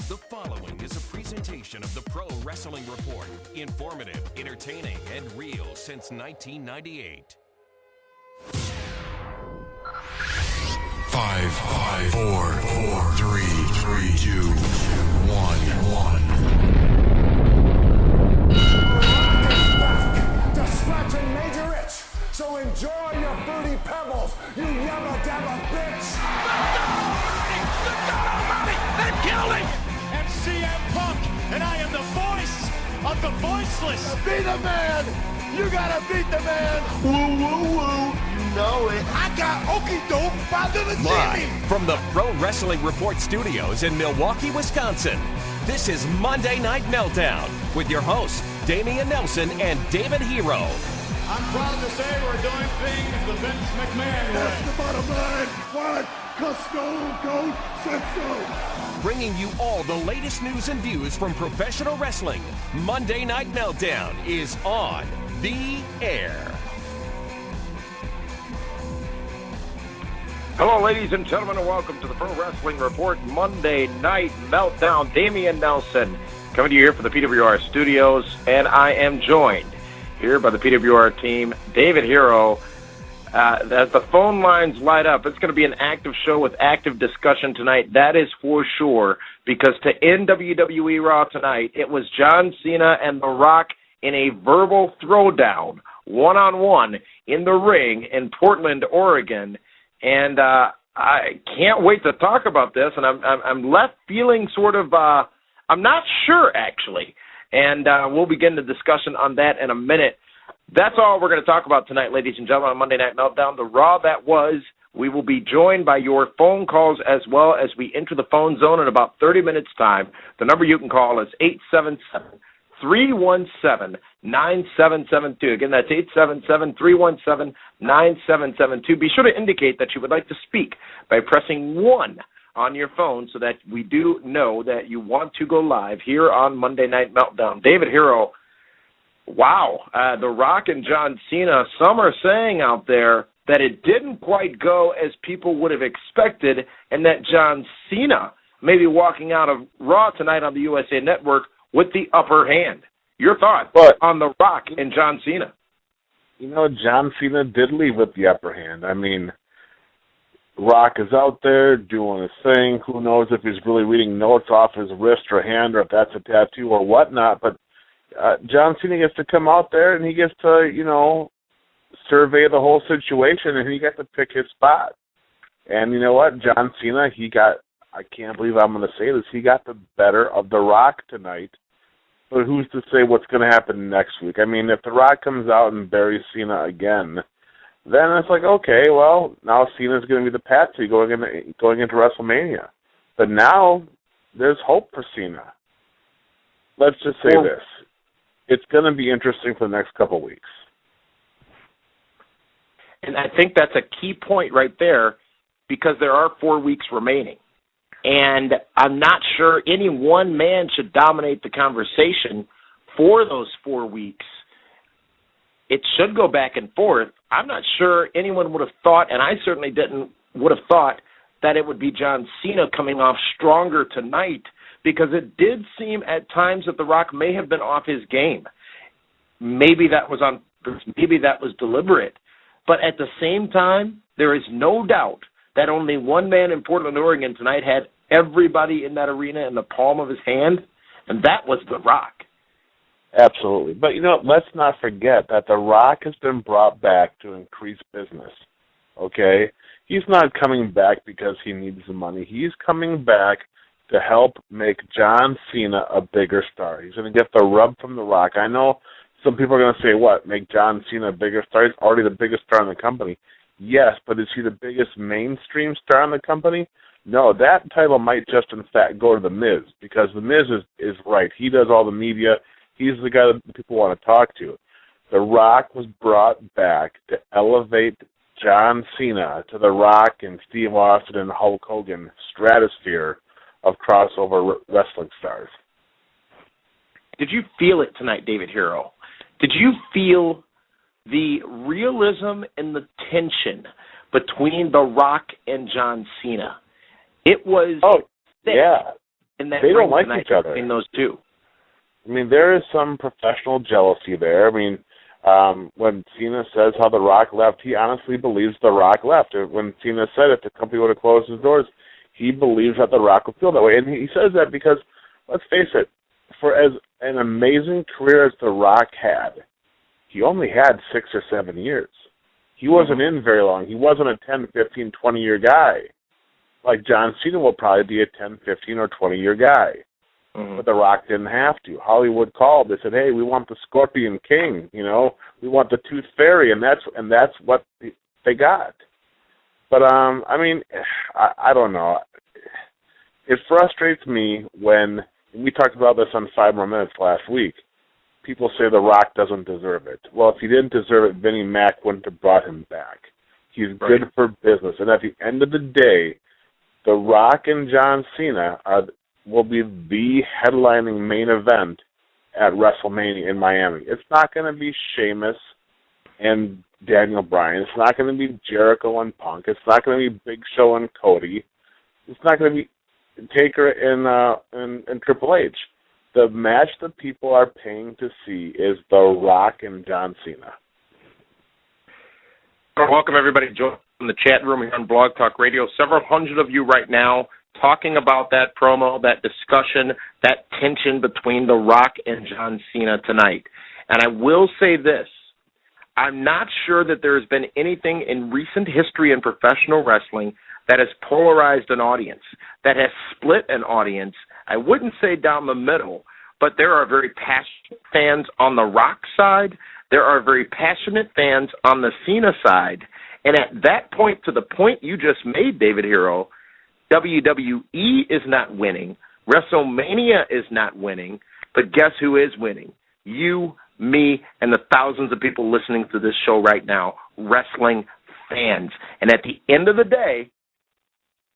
The following is a presentation of the Pro Wrestling Report. Informative, entertaining, and real since 1998. 5, 4, 3, 2, 1. To scratch a major itch. So enjoy your fruity pebbles, you yabba dabba bitch. The God Almighty! They've killed him! And CM Punk, and I am the voice of the voiceless. Be the man. You gotta beat the man. Woo woo woo. You know it. I got okie doke by the Live from the Pro Wrestling Report studios in Milwaukee, Wisconsin. This is Monday Night Meltdown with your hosts, Damian Nelson and David Hero. I'm proud to say we're doing things the Vince McMahon way. That's the bottom line. What? Cause Stone Cold said so. Bringing you all the latest news and views from professional wrestling. Monday Night Meltdown is on the air. Hello, ladies and gentlemen, and welcome to the Pro Wrestling Report Monday Night Meltdown. Damian Nelson coming to you here from the PWR studios, and I am joined here by the PWR team, David Hero. As the phone lines light up, it's going to be an active show with active discussion tonight. That is for sure, because to end WWE Raw tonight, it was John Cena and The Rock in a verbal throwdown, one-on-one, in the ring in Portland, Oregon. And I can't wait to talk about this, and I'm left feeling sort of, I'm not sure, actually. And we'll begin the discussion on that in a minute. That's all we're going to talk about tonight, ladies and gentlemen, on Monday Night Meltdown. The Raw that was. We will be joined by your phone calls as well as we enter the phone zone in about 30 minutes' time. The number you can call is 877-317-9772. Again, that's 877-317-9772. Be sure to indicate that you would like to speak by pressing 1 on your phone so that we do know that you want to go live here on Monday Night Meltdown. David Hero, wow, The Rock and John Cena, some are saying out there that it didn't quite go as people would have expected and that John Cena may be walking out of Raw tonight on the USA Network with the upper hand. Your thoughts on The Rock and John Cena? You know, John Cena did leave with the upper hand. I mean, Rock is out there doing his thing. Who knows if he's really reading notes off his wrist or hand or if that's a tattoo or whatnot. But John Cena gets to come out there and he gets to, you know, survey the whole situation and he gets to pick his spot. And you know what? John Cena, I can't believe I'm going to say this, he got the better of The Rock tonight. But who's to say what's going to happen next week? I mean, if The Rock comes out and buries Cena again, then it's like, okay, well, now Cena's going to be the patsy going into WrestleMania. But now there's hope for Cena. Let's just say this. It's going to be interesting for the next couple of weeks. And I think that's a key point right there because there are 4 weeks remaining. And I'm not sure any one man should dominate the conversation for those 4 weeks. It should go back and forth. I'm not sure anyone would have thought, and I certainly would have thought that it would be John Cena coming off stronger tonight because it did seem at times that The Rock may have been off his game. Maybe that was deliberate. But at the same time, there is no doubt that only one man in Portland, Oregon tonight had everybody in that arena in the palm of his hand, and that was The Rock. Absolutely. But, you know, let's not forget that The Rock has been brought back to increase business, okay? He's not coming back because he needs the money. He's coming back to help make John Cena a bigger star. He's going to get the rub from The Rock. I know some people are going to say, what, make John Cena a bigger star? He's already the biggest star in the company. Yes, but is he the biggest mainstream star in the company? No, that title might just, in fact, go to The Miz, because The Miz is right. He does all the media. He's the guy that people want to talk to. The Rock was brought back to elevate John Cena to The Rock and Steve Austin and Hulk Hogan stratosphere of crossover wrestling stars. Did you feel it tonight, David Hero? Did you feel the realism and the tension between The Rock and John Cena? It was yeah. in that they don't ring like tonight each other. between those two. I mean, there is some professional jealousy there. I mean, when Cena says how The Rock left, he honestly believes The Rock left. When Cena said if the company would have closed his doors, he believes that The Rock would feel that way. And he says that because, let's face it, for as an amazing career as The Rock had, he only had 6 or 7 years. He wasn't in very long. He wasn't a 10, 15, 20-year guy. Like John Cena will probably be a 10, 15, or 20-year guy. But The Rock didn't have to. Hollywood called. They said, "Hey, we want the Scorpion King. You know, we want the Tooth Fairy," and that's what they got. But I mean, I don't know. It frustrates me when we talked about this on 5 More Minutes last week. People say The Rock doesn't deserve it. Well, if he didn't deserve it, Vinnie Mac wouldn't have brought him back. He's good for business, and at the end of the day, The Rock and John Cena will be the headlining main event at WrestleMania in Miami. It's not going to be Sheamus and Daniel Bryan. It's not going to be Jericho and Punk. It's not going to be Big Show and Cody. It's not going to be Taker and Triple H. The match that people are paying to see is The Rock and John Cena. Welcome, everybody. Join in the chat room here on Blog Talk Radio. Several hundred of you right now talking about that promo, that discussion, that tension between The Rock and John Cena tonight. And I will say this. I'm not sure that there has been anything in recent history in professional wrestling that has polarized an audience, that has split an audience. I wouldn't say down the middle, but there are very passionate fans on the Rock side. There are very passionate fans on the Cena side. And at that point, to the point you just made, David Hero, WWE is not winning. WrestleMania is not winning. But guess who is winning? You, me, and the thousands of people listening to this show right now, wrestling fans. And at the end of the day,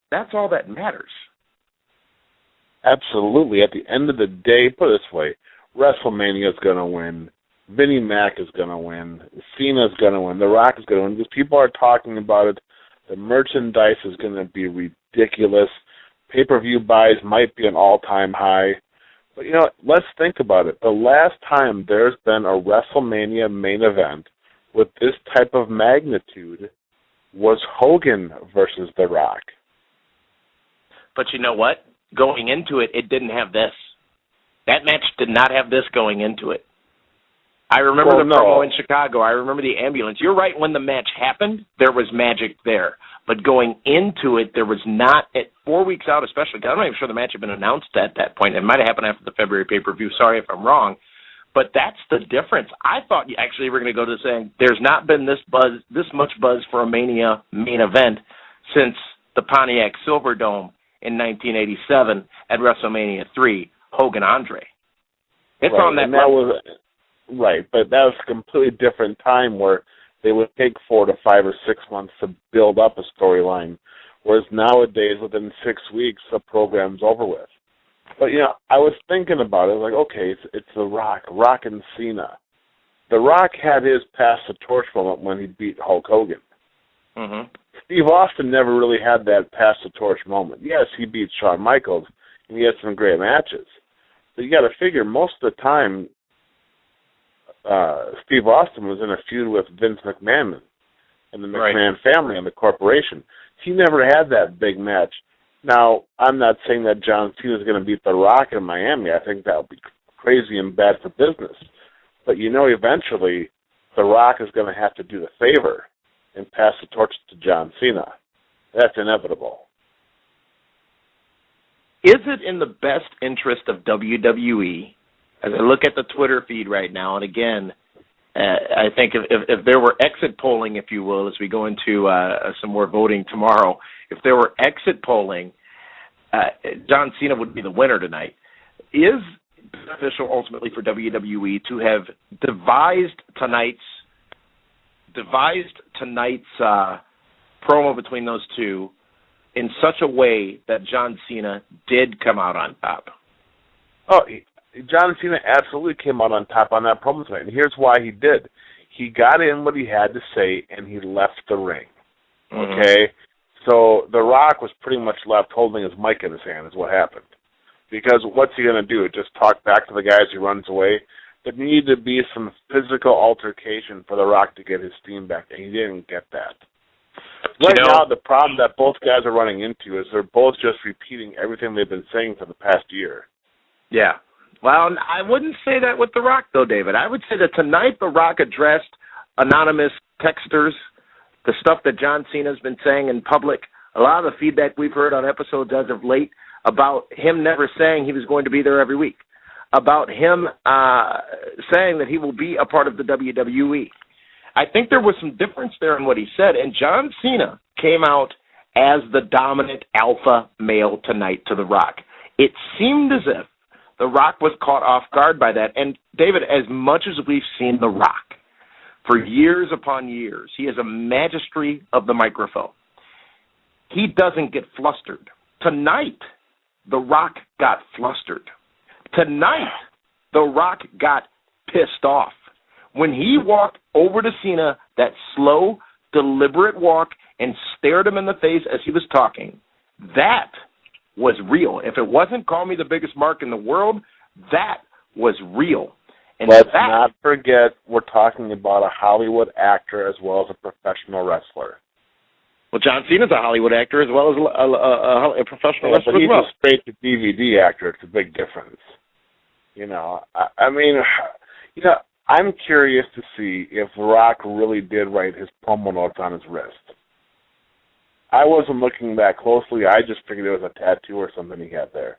that's all that matters. Absolutely. At the end of the day, put it this way, WrestleMania is going to win. Vinnie Mac is going to win. Cena is going to win. The Rock is going to win. Because people are talking about it. The merchandise is going to be ridiculous. Pay-per-view buys might be an all-time high. But, you know, let's think about it. The last time there's been a WrestleMania main event with this type of magnitude was Hogan versus The Rock. But you know what? Going into it, it didn't have this. That match did not have this going into it. I remember promo in Chicago. I remember the ambulance. You're right, when the match happened, there was magic there. But going into it, there was not, at 4 weeks out especially, because I'm not even sure the match had been announced at that point. It might have happened after the February pay-per-view. Sorry if I'm wrong. But that's the difference. I thought you actually were going to go to saying there's not been this much buzz for a Mania main event since the Pontiac Silverdome in 1987 at WrestleMania 3, Hogan-Andre. It's on that level. Right, but that was a completely different time where they would take 4 to 5 or 6 months to build up a storyline, whereas nowadays, within 6 weeks, the program's over with. But, you know, I was thinking about it, like, okay, it's The Rock and Cena. The Rock had his pass the torch moment when he beat Hulk Hogan. Mm-hmm. Steve Austin never really had that pass the torch moment. Yes, he beat Shawn Michaels, and he had some great matches. But you got to figure, most of the time, Steve Austin was in a feud with Vince McMahon and the McMahon family and the corporation. He never had that big match. Now, I'm not saying that John Cena is going to beat The Rock in Miami. I think that would be crazy and bad for business. But, you know, eventually The Rock is going to have to do the favor and pass the torch to John Cena. That's inevitable. Is it in the best interest of WWE, as I look at the Twitter feed right now, and again, I think if there were exit polling, if you will, as we go into some more voting tomorrow, if there were exit polling, John Cena would be the winner tonight. Is beneficial ultimately for WWE to have devised tonight's promo between those two in such a way that John Cena did come out on top? Oh, John Cena absolutely came out on top on that promo tonight, and here's why he did. He got in what he had to say, and he left the ring. Okay? So The Rock was pretty much left holding his mic in his hand is what happened. Because what's he going to do? Just talk back to the guys he runs away? There needed to be some physical altercation for The Rock to get his steam back, and he didn't get that. Right now, the problem that both guys are running into is they're both just repeating everything they've been saying for the past year. Yeah. Well, I wouldn't say that with The Rock, though, David. I would say that tonight The Rock addressed anonymous texters, the stuff that John Cena's been saying in public, a lot of the feedback we've heard on episodes as of late about him never saying he was going to be there every week, about him saying that he will be a part of the WWE. I think there was some difference there in what he said, and John Cena came out as the dominant alpha male tonight to The Rock. It seemed as if The Rock was caught off guard by that. And, David, as much as we've seen The Rock for years upon years, he is a mastery of the microphone. He doesn't get flustered. Tonight, The Rock got flustered. Tonight, The Rock got pissed off. When he walked over to Cena, that slow, deliberate walk, and stared him in the face as he was talking, that was real. If it wasn't call me the biggest mark in the world, that was real. And let's not forget we're talking about a Hollywood actor as well as a professional wrestler. Well, John Cena's a Hollywood actor as well as a professional wrestler but he's as well. A straight-to-DVD actor. It's a big difference. I'm curious to see if The Rock really did write his promo notes on his wrist. I wasn't looking that closely. I just figured it was a tattoo or something he had there.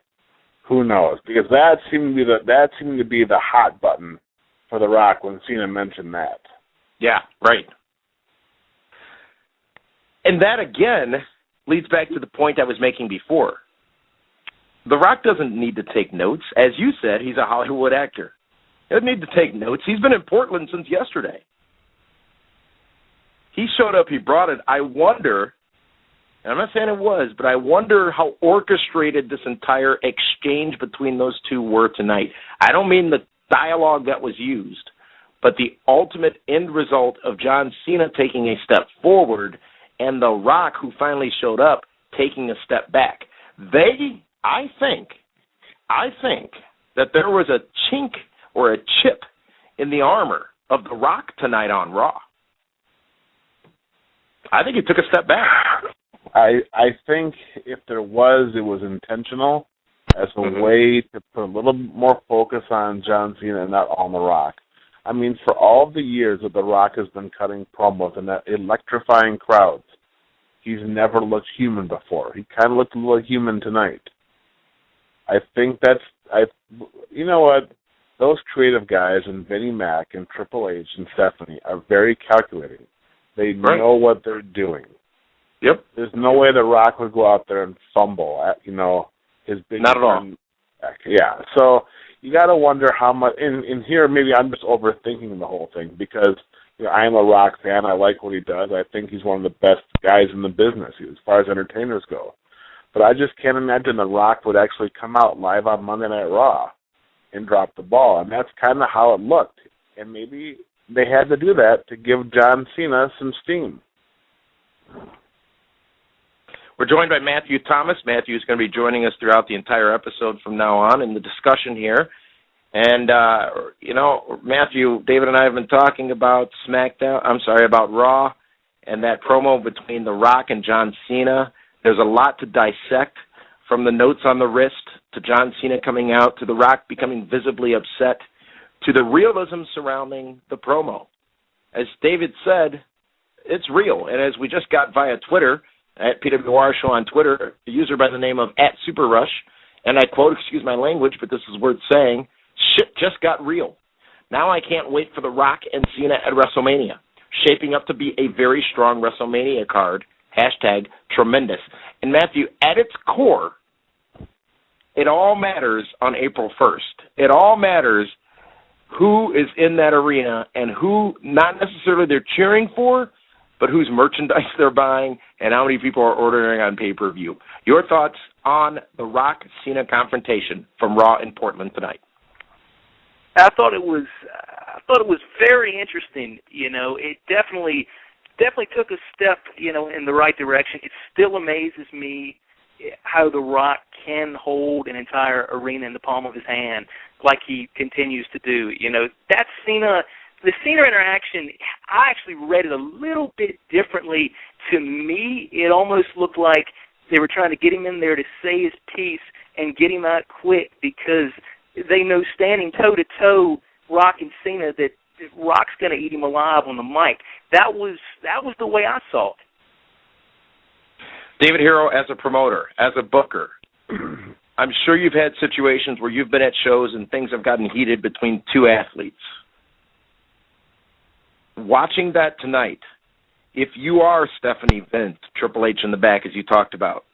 Who knows? Because that seemed to be the hot button for The Rock when Cena mentioned that. Yeah, right. And that, again, leads back to the point I was making before. The Rock doesn't need to take notes. As you said, he's a Hollywood actor. He doesn't need to take notes. He's been in Portland since yesterday. He showed up. He brought it. I wonder, and I'm not saying it was, but I wonder how orchestrated this entire exchange between those two were tonight. I don't mean the dialogue that was used, but the ultimate end result of John Cena taking a step forward and The Rock, who finally showed up, taking a step back. I think that there was a chink or a chip in the armor of The Rock tonight on Raw. I think he took a step back. I think if there was, it was intentional as a way to put a little more focus on John Cena and not on The Rock. I mean, for all the years that The Rock has been cutting promos and that electrifying crowds, he's never looked human before. He kind of looked a little human tonight. I think you know what? Those creative guys and Vinnie Mac and Triple H and Stephanie are very calculating. They know what they're doing. Yep. There's no way The Rock would go out there and fumble at, his big... Not at all. Yeah, so you got to wonder how much... In here, maybe I'm just overthinking the whole thing because I am a Rock fan. I like what he does. I think he's one of the best guys in the business as far as entertainers go. But I just can't imagine The Rock would actually come out live on Monday Night Raw and drop the ball. And that's kind of how it looked. And maybe they had to do that to give John Cena some steam. We're joined by Matthew Thomas. Matthew is going to be joining us throughout the entire episode from now on in the discussion here. And, Matthew, David and I have been talking about about Raw and that promo between The Rock and John Cena. There's a lot to dissect, from the notes on the wrist to John Cena coming out to The Rock becoming visibly upset to the realism surrounding the promo. As David said, it's real. And as we just got via Twitter, at PWR Show on Twitter, a user by the name of @SuperRush, and I quote, excuse my language, but this is worth saying, shit just got real. Now I can't wait for The Rock and Cena at WrestleMania. Shaping up to be a very strong WrestleMania card. #tremendous. And Matthew, at its core, it all matters on April 1st. It all matters who is in that arena and who not necessarily they're cheering for, but whose merchandise they're buying and how many people are ordering on pay-per-view. Your thoughts on the Rock-Cena confrontation from Raw in Portland tonight? I thought it was very interesting. It definitely took a step, in the right direction. It still amazes me how The Rock can hold an entire arena in the palm of his hand like he continues to do. You know, that the Cena interaction, I actually read it a little bit differently. To me, it almost looked like they were trying to get him in there to say his piece and get him out quick, because they know standing toe-to-toe Rock and Cena that Rock's going to eat him alive on the mic. That was the way I saw it. David Hero, as a promoter, as a booker, I'm sure you've had situations where you've been at shows and things have gotten heated between two athletes. Watching that tonight, if you are Stephanie Vince, Triple H in the back, as you talked about,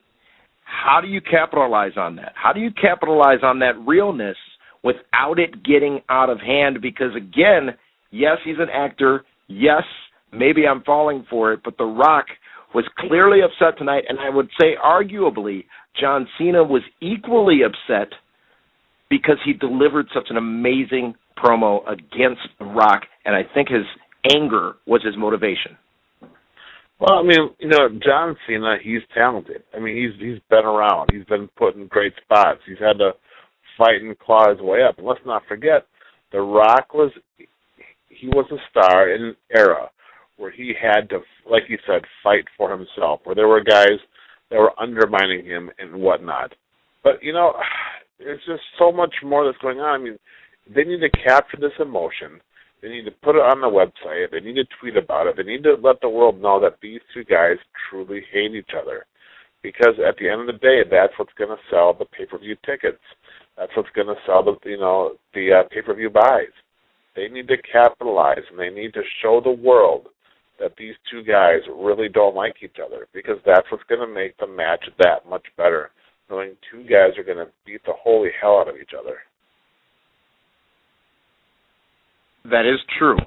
how do you capitalize on that? How do you capitalize on that realness without it getting out of hand? Because, again, yes, he's an actor. Yes, maybe I'm falling for it, but The Rock was clearly upset tonight, and I would say arguably John Cena was equally upset because he delivered such an amazing promo against The Rock, and I think his anger was his motivation. Well, I mean, you know, John Cena, he's talented. I mean, he's been around. He's been put in great spots. He's had to fight and claw his way up. And let's not forget, The Rock was a star in an era where he had to, like you said, fight for himself, where there were guys that were undermining him and whatnot. But, you know, there's just so much more that's going on. I mean, they need to capture this emotion. They need to put it on the website. They need to tweet about it. They need to let the world know that these two guys truly hate each other. Because at the end of the day, that's what's going to sell the pay-per-view tickets. That's what's going to sell the pay-per-view buys. They need to capitalize, and they need to show the world that these two guys really don't like each other, because that's what's going to make the match that much better, knowing two guys are going to beat the holy hell out of each other. That is true.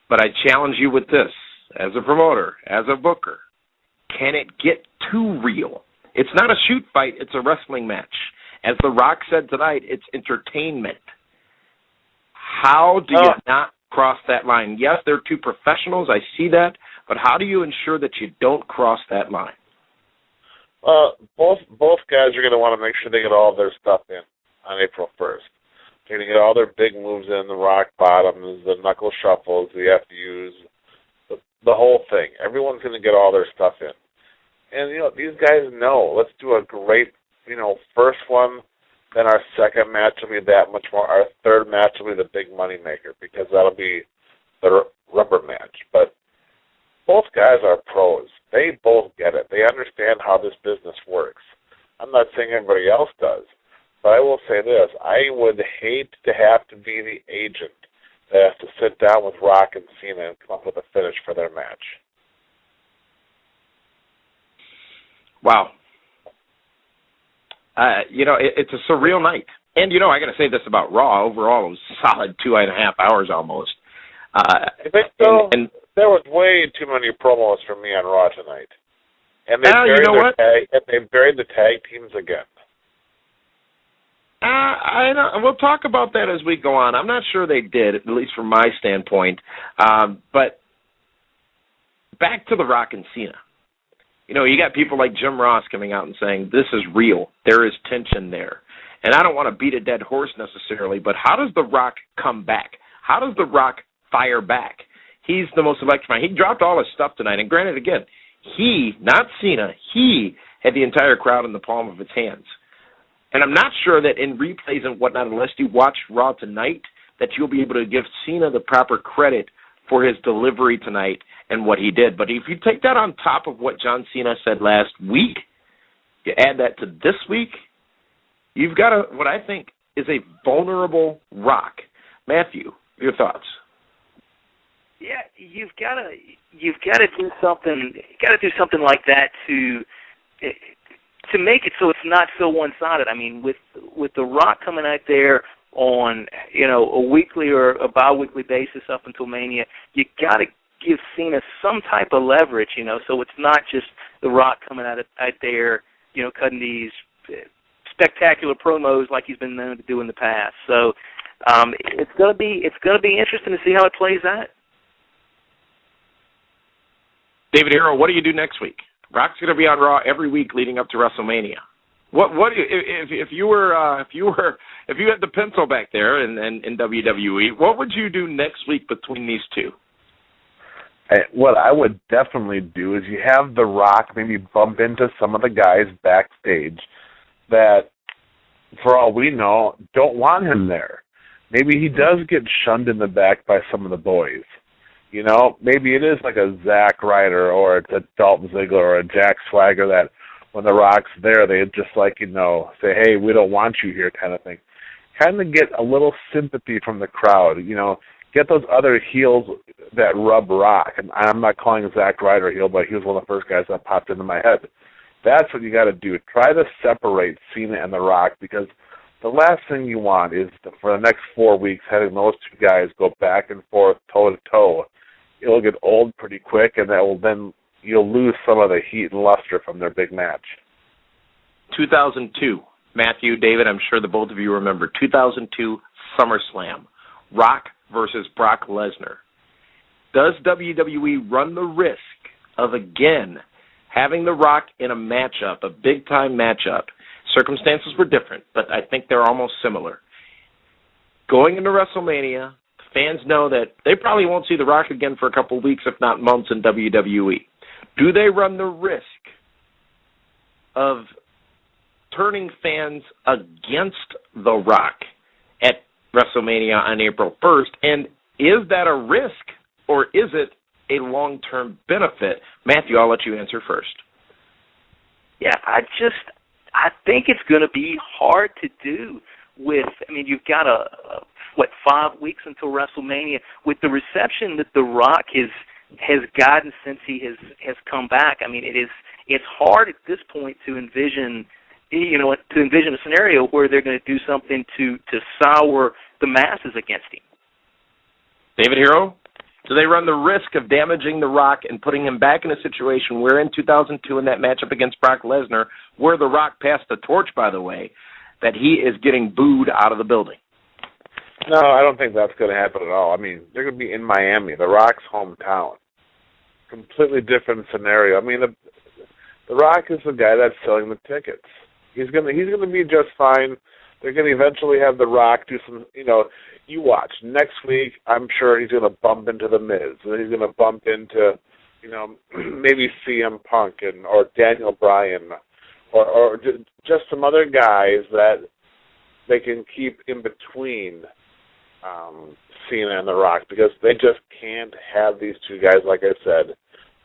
But I challenge you with this, as a promoter, as a booker. Can it get too real? It's not a shoot fight, it's a wrestling match. As The Rock said tonight, it's entertainment. How do you not cross that line? Yes, they're two professionals, I see that, but how do you ensure that you don't cross that line? Both guys are going to want to make sure they get all of their stuff in on April 1st. They're going to get all their big moves in, the rock bottoms, the knuckle shuffles, the FUs, the whole thing. Everyone's going to get all their stuff in. And, you know, these guys know, let's do a great, you know, first one, then our second match will be that much more. Our third match will be the big money maker, because that'll be the rubber match. But both guys are pros. They both get it. They understand how this business works. I'm not saying everybody else does. But I will say this, I would hate to have to be the agent that has to sit down with Rock and Cena and come up with a finish for their match. Wow. You know, it's a surreal night. And, you know, I got to say this about Raw. Overall, it was a solid 2.5 hours almost. I think so. And there was way too many promos for me on Raw tonight. And they buried the tag teams again. I know. We'll talk about that as we go on. I'm not sure they did, at least from my standpoint. But back to The Rock and Cena. You know, you got people like Jim Ross coming out and saying, this is real. There is tension there. And I don't want to beat a dead horse necessarily, but how does The Rock come back? How does The Rock fire back? He's the most electrifying. He dropped all his stuff tonight. And granted, again, he, not Cena, he had the entire crowd in the palm of his hands. And I'm not sure that in replays and whatnot, unless you watch Raw tonight, that you'll be able to give Cena the proper credit for his delivery tonight and what he did. But if you take that on top of what John Cena said last week, you add that to this week, you've got what I think is a vulnerable Rock. Matthew, your thoughts? Yeah, you've got to do something. You got to do something like that to make it so it's not so one-sided. I mean, with The Rock coming out there on, you know, a weekly or a bi-weekly basis up until Mania, you got to give Cena some type of leverage, you know, so it's not just The Rock coming out there, you know, cutting these spectacular promos like he's been known to do in the past. So it's gonna be interesting to see how it plays out. David Hero, what do you do next week? Rock's going to be on Raw every week leading up to WrestleMania. What if you had the pencil back there in WWE, what would you do next week between these two? What I would definitely do is you have The Rock maybe bump into some of the guys backstage that, for all we know, don't want him there. Maybe he does get shunned in the back by some of the boys. You know, maybe it is like a Zack Ryder or it's a Dolph Ziggler or a Jack Swagger that when The Rock's there, they just like, you know, say, hey, we don't want you here kind of thing. Kind of get a little sympathy from the crowd, you know, get those other heels that rub Rock. And I'm not calling Zack Ryder a heel, but he was one of the first guys that popped into my head. That's what you got to do. Try to separate Cena and The Rock, because the last thing you want is for the next 4 weeks having those two guys go back and forth toe-to-toe. It'll get old pretty quick, and you'll lose some of the heat and luster from their big match. 2002, Matthew, David, I'm sure the both of you remember, 2002 SummerSlam, Rock versus Brock Lesnar. Does WWE run the risk of, again, having The Rock in a matchup, a big-time matchup? Circumstances were different, but I think they're almost similar. Going into WrestleMania, fans know that they probably won't see The Rock again for a couple of weeks, if not months, in WWE. Do they run the risk of turning fans against The Rock at WrestleMania on April 1st? And is that a risk, or is it a long-term benefit? Matthew, I'll let you answer first. Yeah, I think it's going to be hard to do with, I mean, you've got 5 weeks until WrestleMania. With the reception that The Rock has gotten since he has come back, I mean, it's hard at this point to envision a scenario where they're going to do something to sour the masses against him. David Hero, do they run the risk of damaging The Rock and putting him back in a situation where in 2002 in that matchup against Brock Lesnar, where The Rock passed the torch, by the way, that he is getting booed out of the building? No, I don't think that's going to happen at all. I mean, they're going to be in Miami, The Rock's hometown. Completely different scenario. I mean, the Rock is the guy that's selling the tickets. He's going to be just fine. They're going to eventually have The Rock do some, you watch. Next week, I'm sure he's going to bump into The Miz. And he's going to bump into, maybe CM Punk or Daniel Bryan or just some other guys that they can keep in between Cena and The Rock, because they just can't have these two guys, like I said,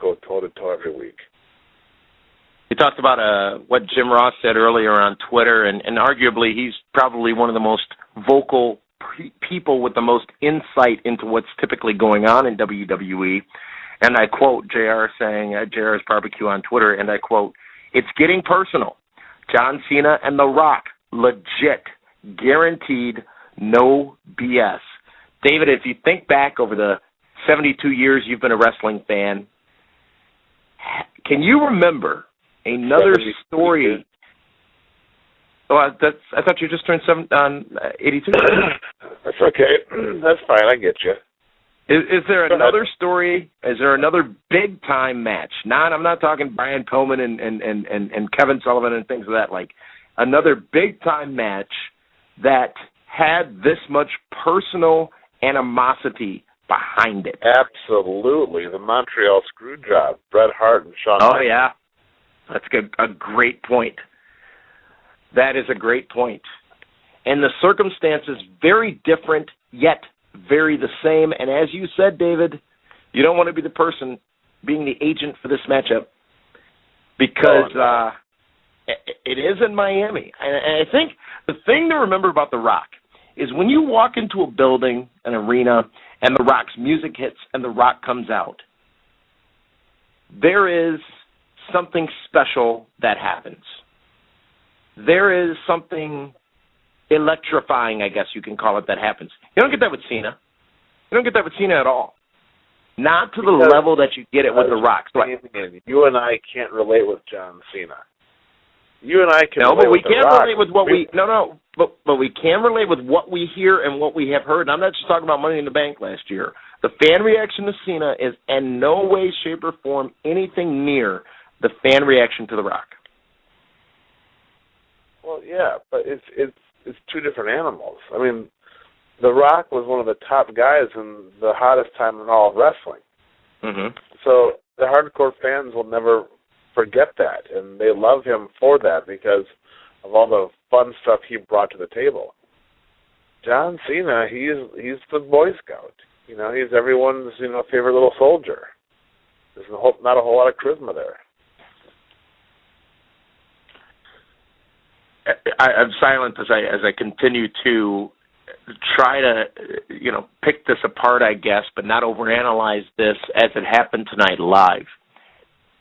go toe-to-toe every week. You talked about what Jim Ross said earlier on Twitter, and arguably he's probably one of the most vocal people with the most insight into what's typically going on in WWE. And I quote JR saying at JR's Barbecue on Twitter, and I quote, "It's getting personal. John Cena and The Rock, legit, guaranteed, no BS." David, if you think back over the 72 years you've been a wrestling fan, can you remember another story? Oh, I thought you just turned 82. That's okay. That's fine. I get you. Is there another story? Is there another big time match? I'm not talking Brian Pillman and Kevin Sullivan and things of that like. Another big time match that had this much personal animosity behind it. Absolutely. The Montreal Screwjob, Bret Hart and Shawn Michaels. Oh, yeah. That's a great point. That is a great point. And the circumstances very different, yet very the same. And as you said, David, you don't want to be the person being the agent for this matchup because it is in Miami. And I think the thing to remember about The Rock is when you walk into a building, an arena, and The Rock's music hits and The Rock comes out, there is something special that happens. There is something electrifying, I guess you can call it, that happens. You don't get that with Cena. You don't get that with Cena at all. Not to the level that you get it with The Rock. You and I can't relate with John Cena. You and I can relate with The Rock. Relate with what but we can relate with what we hear and what we have heard. And I'm not just talking about Money in the Bank last year. The fan reaction to Cena is in no way, shape, or form anything near the fan reaction to The Rock. Well, yeah, but it's two different animals. I mean, The Rock was one of the top guys in the hottest time in all of wrestling. Mm-hmm. So the hardcore fans will never forget that, and they love him for that because of all the fun stuff he brought to the table. John Cena, he's the Boy Scout. You know, he's everyone's favorite little soldier. There's not a whole lot of charisma there. I'm silent as I continue to try to pick this apart, I guess, but not overanalyze this as it happened tonight live.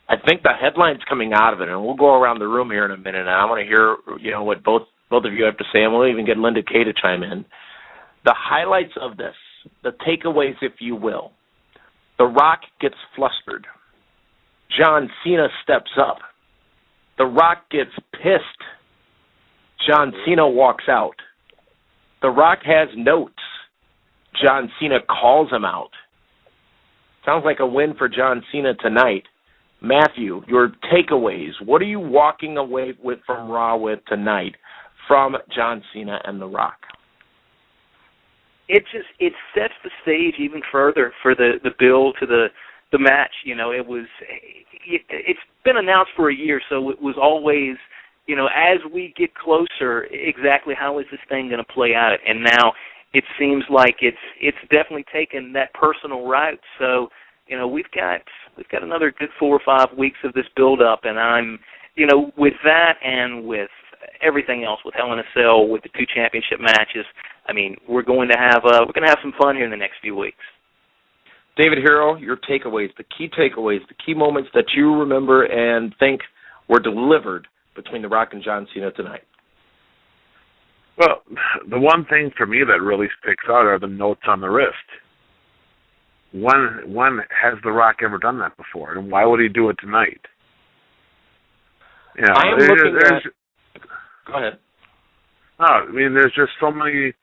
I think the headlines coming out of it, and we'll go around the room here in a minute, and I want to hear what both of you have to say, and we'll even get Linda Kay to chime in. The highlights of this, the takeaways, if you will. The Rock gets flustered. John Cena steps up. The Rock gets pissed. John Cena walks out. The Rock has notes. John Cena calls him out. Sounds like a win for John Cena tonight. Matthew, your takeaways. What are you walking away with from Raw with tonight from John Cena and The Rock? It sets the stage even further for the build to the match. It's been announced for a year, so it was always, as we get closer, exactly how is this thing going to play out? And now it seems like it's definitely taken that personal route. So, we've got another good 4 or 5 weeks of this build up, and I'm, with that and with everything else, with Hell in a Cell, with the 2 championship matches, I mean, we're going to have some fun here in the next few weeks. David Hero, your takeaways, the key moments that you remember and think were delivered between The Rock and John Cena tonight. Well, the one thing for me that really sticks out are the notes on the wrist. When has The Rock ever done that before, and why would he do it tonight? I am looking at... Go ahead. No, I mean, there's just so many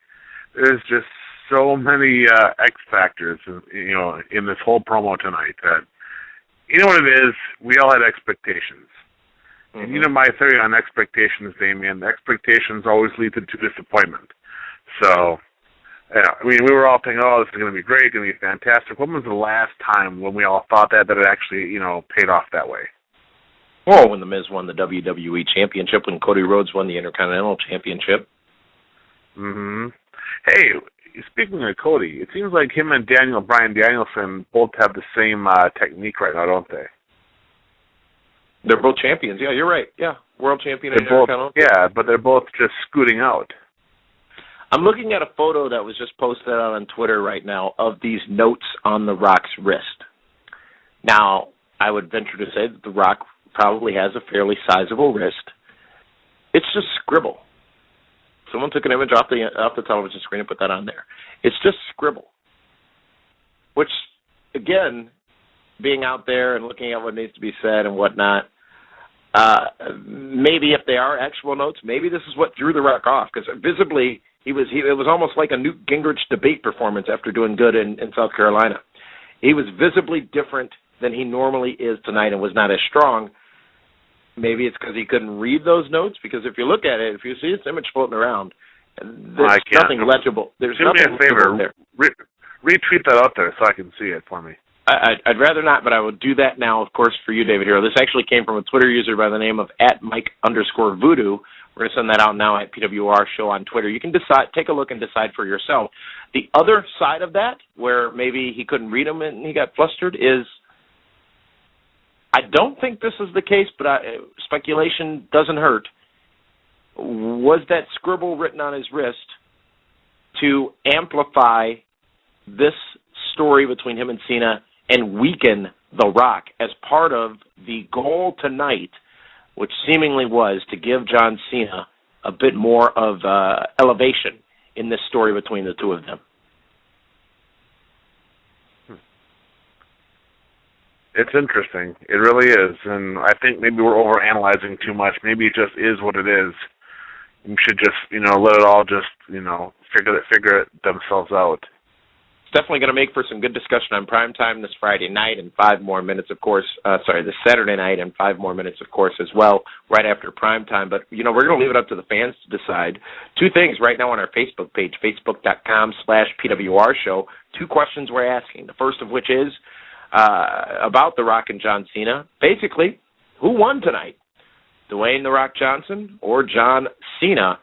X factors, in this whole promo tonight that, what it is, we all had expectations. Mm-hmm. And my theory on expectations, Damien, expectations always lead to disappointment. So, we were all thinking, this is going to be great, going to be fantastic. When was the last time when we all thought that it actually, paid off that way? Well, when The Miz won the WWE Championship, when Cody Rhodes won the Intercontinental Championship. Mm-hmm. Hey, speaking of Cody, it seems like him and Bryan Danielson both have the same technique right now, don't they? They're both champions. Yeah, you're right. Yeah, world champion and Intercontinental. Yeah, but they're both just scooting out. I'm looking at a photo that was just posted out on Twitter right now of these notes on The Rock's wrist. Now, I would venture to say that The Rock probably has a fairly sizable wrist. It's just scribble. Someone took an image off the television screen and put that on there. It's just scribble. Which, again, being out there and looking at what needs to be said and whatnot, maybe if they are actual notes, maybe this is what threw The Rock off, because visibly it was almost like a Newt Gingrich debate performance after doing good in South Carolina. He was visibly different than he normally is tonight and was not as strong. Maybe it's because he couldn't read those notes, because if you look at it, if you see this image floating around, there's nothing legible. There's nothing legible there. Retweet that out there so I can see it for me. I'd rather not, but I will do that now, of course, for you, David Hero. This actually came from a Twitter user by the name of @Mike_Voodoo. We're going to send that out now at PWR Show on Twitter. You can take a look and decide for yourself. The other side of that, where maybe he couldn't read them and he got flustered, is I don't think this is the case, but speculation doesn't hurt. Was that scribble written on his wrist to amplify this story between him and Cena and weaken The Rock as part of the goal tonight, which seemingly was to give John Cena a bit more of elevation in this story between the two of them? It's interesting. It really is. And I think maybe we're overanalyzing too much. Maybe it just is what it is. We should just, let it all just, figure it themselves out. It's definitely going to make for some good discussion on primetime this Friday night and 5 more minutes, of course. This Saturday night and 5 more minutes, of course, as well, right after primetime. But, we're going to leave it up to the fans to decide. 2 things right now on our Facebook page, facebook.com/PWR show. 2 questions we're asking. The first of which is about The Rock and John Cena. Basically, who won tonight? Dwayne The Rock Johnson or John Cena?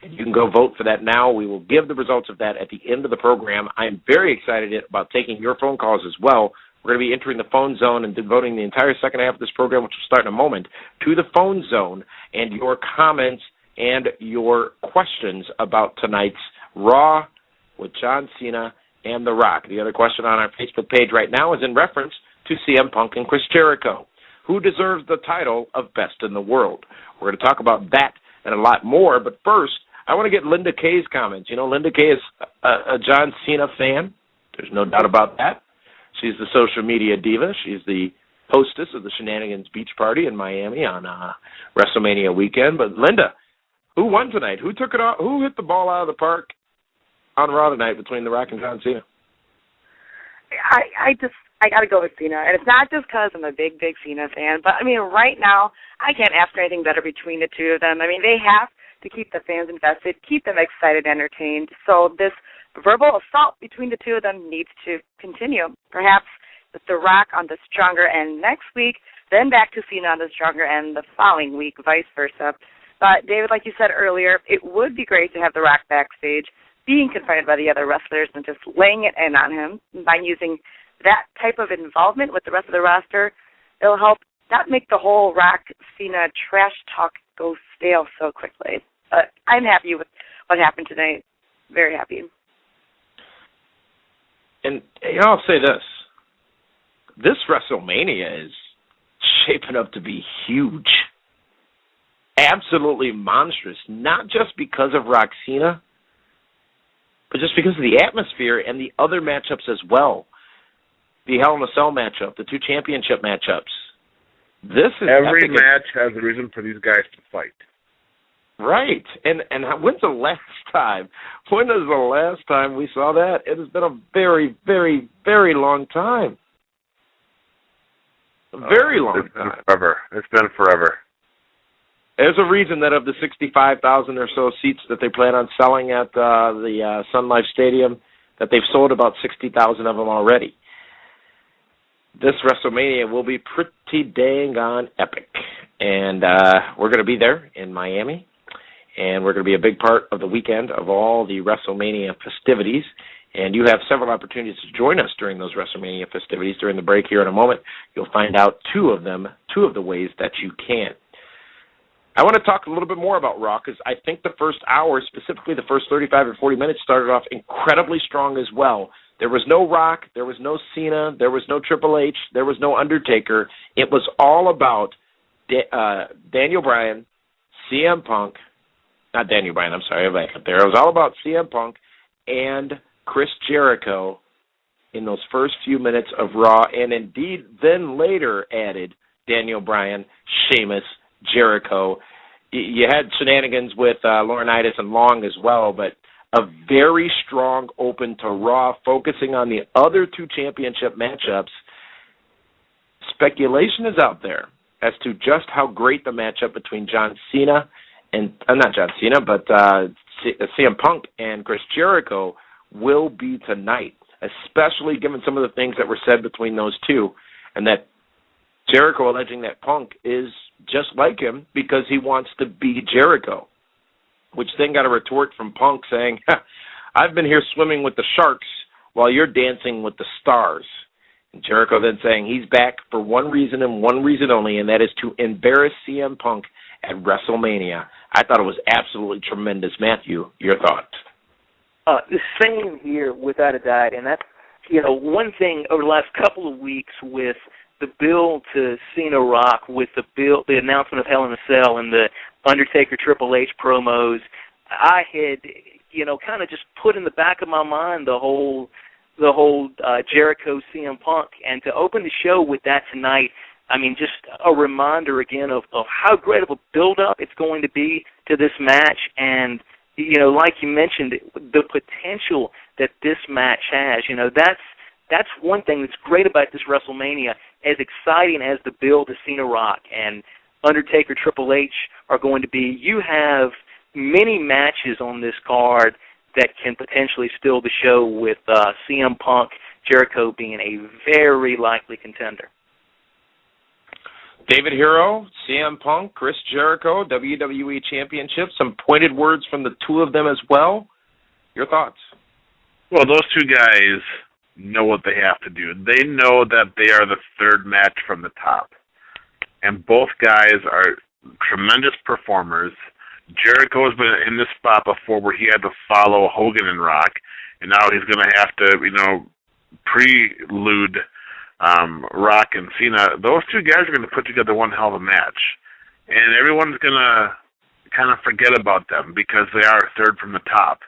You can go vote for that now. We will give the results of that at the end of the program. I'm very excited about taking your phone calls as well. We're going to be entering the phone zone and devoting the entire second half of this program, which will start in a moment, to the phone zone and your comments and your questions about tonight's Raw with John Cena and The Rock. The other question on our Facebook page right now is in reference to CM Punk and Chris Jericho. Who deserves the title of Best in the World? We're going to talk about that and a lot more, but first, I want to get Linda Kay's comments. Linda Kay is a John Cena fan. There's no doubt about that. She's the social media diva. She's the hostess of the Shenanigans Beach Party in Miami on WrestleMania weekend. But Linda, who won tonight? Who took it off? Who hit the ball out of the park on Raw tonight between The Rock and John Cena? I got to go with Cena. And it's not just because I'm a big Cena fan. But, right now, I can't ask for anything better between the two of them. They have to keep the fans invested, keep them excited, entertained. So this verbal assault between the two of them needs to continue. Perhaps with The Rock on the stronger end next week, then back to Cena on the stronger end the following week, vice versa. But, David, like you said earlier, it would be great to have The Rock backstage, being confronted by the other wrestlers and just laying it in on him. By using that type of involvement with the rest of the roster, it'll help not make the whole Rock-Cena trash talk go stale so quickly. But I'm happy with what happened tonight. Very happy. And I'll say this. This WrestleMania is shaping up to be huge. Absolutely monstrous. Not just because of Rock Cena, but just because of the atmosphere and the other matchups as well. The Hell in a Cell matchup, the 2 championship matchups. This is every epic. match has a reason for these guys to fight. Right. And when's the last time? When is the last time we saw that? It has been a very, very, very long time. A very long time. Forever. It's been forever. There's a reason that of the 65,000 or so seats that they plan on selling at the Sun Life Stadium, that they've sold about 60,000 of them already. This WrestleMania will be pretty dang on epic. And we're going to be there in Miami. And we're going to be a big part of the weekend of all the WrestleMania festivities. And you have several opportunities to join us during those WrestleMania festivities. During the break here in a moment, you'll find out 2 of the ways that you can. I want to talk a little bit more about Raw because I think the first hour, specifically the first 35 or 40 minutes, started off incredibly strong as well. There was no Rock, there was no Cena, there was no Triple H, there was no Undertaker. It was all about Daniel Bryan, CM Punk, not Daniel Bryan, I'm sorry, I back up there. It was all about CM Punk and Chris Jericho in those first few minutes of Raw, and indeed then later added Daniel Bryan, Sheamus, Jericho. You had shenanigans with Laurinaitis and Long as well, but a very strong open to Raw, focusing on the other 2 championship matchups. Speculation is out there as to just how great the matchup between John Cena and not John Cena, but CM Punk and Chris Jericho will be tonight, especially given some of the things that were said between those 2, and that Jericho alleging that Punk is just like him because he wants to be Jericho, which then got a retort from Punk saying, I've been here swimming with the sharks while you're dancing with the stars. And Jericho then saying he's back for one reason and one reason only, and that is to embarrass CM Punk at WrestleMania. I thought it was absolutely tremendous. Matthew, your thoughts? The same here, without a doubt. And that's, one thing over the last couple of weeks with the build to Cena Rock, with the announcement of Hell in a Cell and the Undertaker Triple H promos, I had, kind of just put in the back of my mind the whole Jericho CM Punk, and to open the show with that tonight, I mean, just a reminder again of how great of a build-up it's going to be to this match. And, like you mentioned, the potential that this match has. That's one thing that's great about this WrestleMania. As exciting as the build to Cena, Rock, and Undertaker, Triple H are going to be, you have many matches on this card that can potentially steal the show, with CM Punk, Jericho being a very likely contender. David Hero, CM Punk, Chris Jericho, WWE Championship. Some pointed words from the two of them as well. Your thoughts? Well, those two guys know what they have to do. They know that they are the third match from the top. And both guys are tremendous performers. Jericho has been in this spot before where he had to follow Hogan and Rock, and now he's going to have to, prelude Rock and Cena. Those two guys are going to put together one hell of a match. And everyone's going to kind of forget about them because they are third from the top.